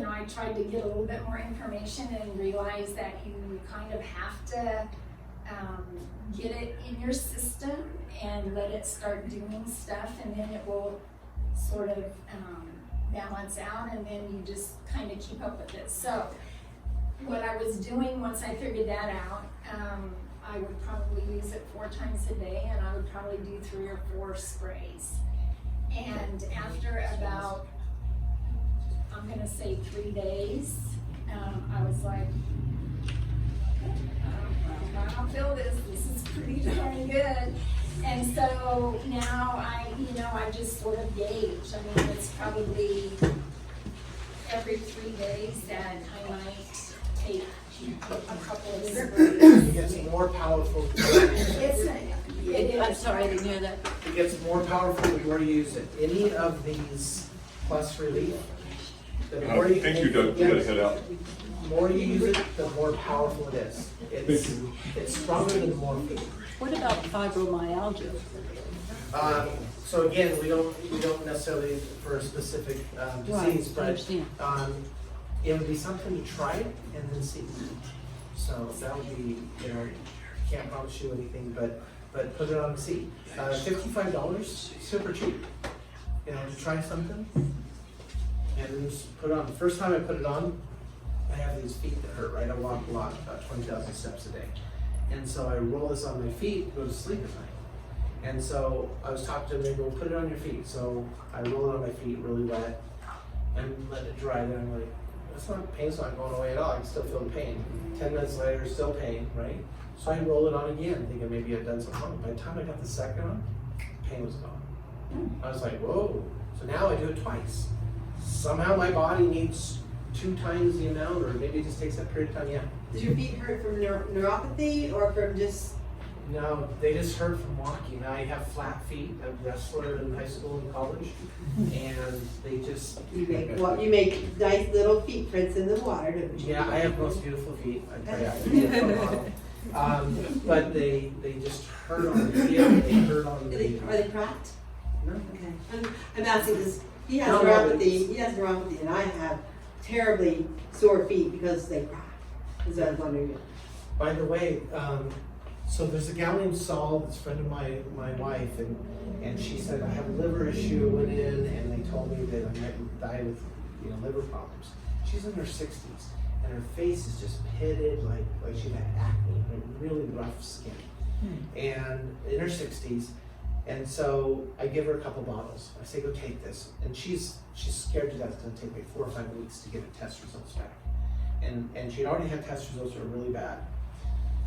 I tried to get a little bit more information and realized that you kind of have to get it in your system and let it start doing stuff, and then it will sort of balance out, and then you just kind of keep up with it. So what I was doing once I figured that out, I would probably use it 4 times a day, and I would probably do 3 or 4 sprays. And after about, I'm gonna say 3 days, I was like, I don't feel this is pretty darn good. And so now I just sort of gauge. I mean, it's probably every 3 days that I might take a couple of sprays. It gets more powerful. I'm sorry, I didn't hear that. It gets more powerful the more you use it. Any of these plus relief, the more you Thank you, Doug. You gotta head out. the more you use it, the more powerful it is. It's stronger than morphine. What about fibromyalgia? So again, we don't necessarily for a specific disease, I but understand. it would be something to try it and then see. So that would be, can't promise you anything, but put it on and see. $55, super cheap. To try something and just put it on. The first time I put it on, I have these feet that hurt, right? I walk a lot, about 20,000 steps a day. And so I roll this on my feet, go to sleep at night. And so I was talking to them, they go, put it on your feet. So I roll it on my feet, really wet, and let it dry. Then I'm like, pain's not going away at all. I can still feel the pain. 10 minutes later, still pain, right? So I roll it on again, thinking maybe I'd done something wrong. By the time I got the second on, pain was gone. I was like, whoa. So now I do it twice. Somehow my body needs 2 times the amount, or maybe it just takes that period of time, yeah. Does your feet hurt from neuropathy or from just? No, they just hurt from walking. I have flat feet. I'm a wrestler in high school and college, and they just. You make nice little feet prints in the water, don't you? Yeah, I have most beautiful feet. I tell you, I can get from a model. But they just hurt on the heel. They hurt on the. Are they cracked? No. Okay. I'm asking because he has No, neuropathy. He has neuropathy, and I have terribly sore feet because they crack. So I was wondering. By the way, so there's a gal named Saul that's a friend of my wife, and she said, I have a liver issue, went in, and they told me that I might die with liver problems. She's in her 60s, and her face is just pitted, like she had acne, like really rough skin, and in her 60s. And so I give her a couple bottles. I say, go take this. And she's scared to death. It's going to take me 4 or 5 weeks to get her test results back. And she'd already had test results that were really bad.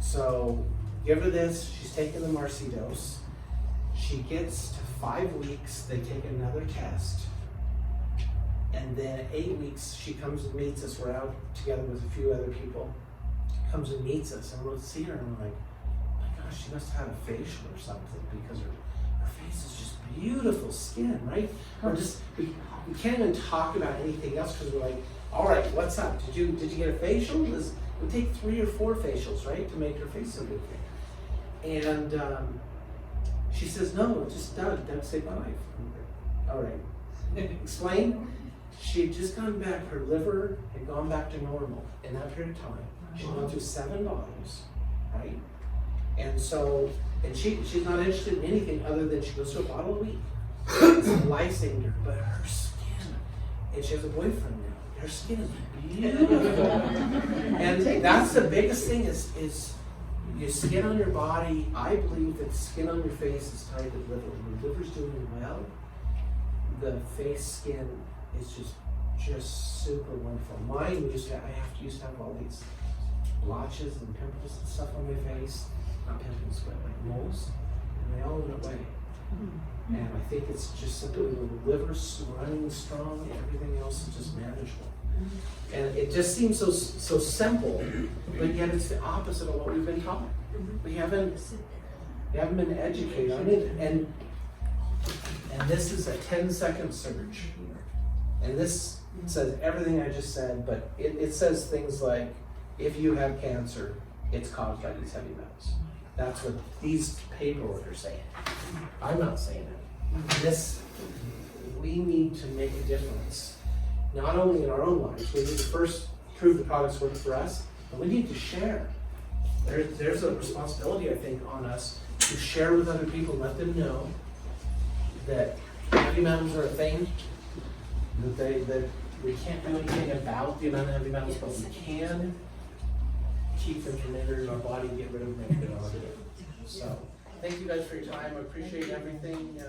So give her this. She's taking the Marcy dose. She gets to 5 weeks. They take another test. And then at 8 weeks, she comes and meets us. We're out together with a few other people. Comes and meets us. And we'll see her. And we're like, oh my gosh, she must have had a facial or something because her face is just beautiful skin, right? We can't even talk about anything else because we're like, all right, what's up? Did you get a facial? It would take 3 or 4 facials, right, to make her face so good. And she says, no, just Doug saved my life. All right, explain. She had just gone back. Her liver had gone back to normal in that period of time. She'd gone through 7 bottles, right? And so, she's not interested in anything other than she goes to a bottle a week. It's a lifesaver, but her skin, and she has a boyfriend now, her skin is beautiful. And that's the biggest thing is your skin on your body. I believe that skin on your face is tied to the liver. When the liver's doing well, the face skin is just super wonderful. Mine used to have all these blotches and pimples and stuff on my face. Not pimples, but like moles, and they all went away. And I think it's just simply the liver's running strong, everything else is just manageable. And it just seems so simple, but yet it's the opposite of what we've been taught. We haven't been educated on it, and this is a 10-second search. And this says everything I just said, but it says things like, if you have cancer, it's caused by these heavy metals. That's what these paperwork are saying. I'm not saying it. We need to make a difference, not only in our own lives. We need to first prove the products work for us, but we need to share. There's a responsibility, I think, on us to share with other people, let them know that heavy metals are a thing, that we can't do anything about the amount of heavy metals, but we can keep them from entering our body, get rid of them, and get on it. So, thank you guys for your time. I appreciate everything.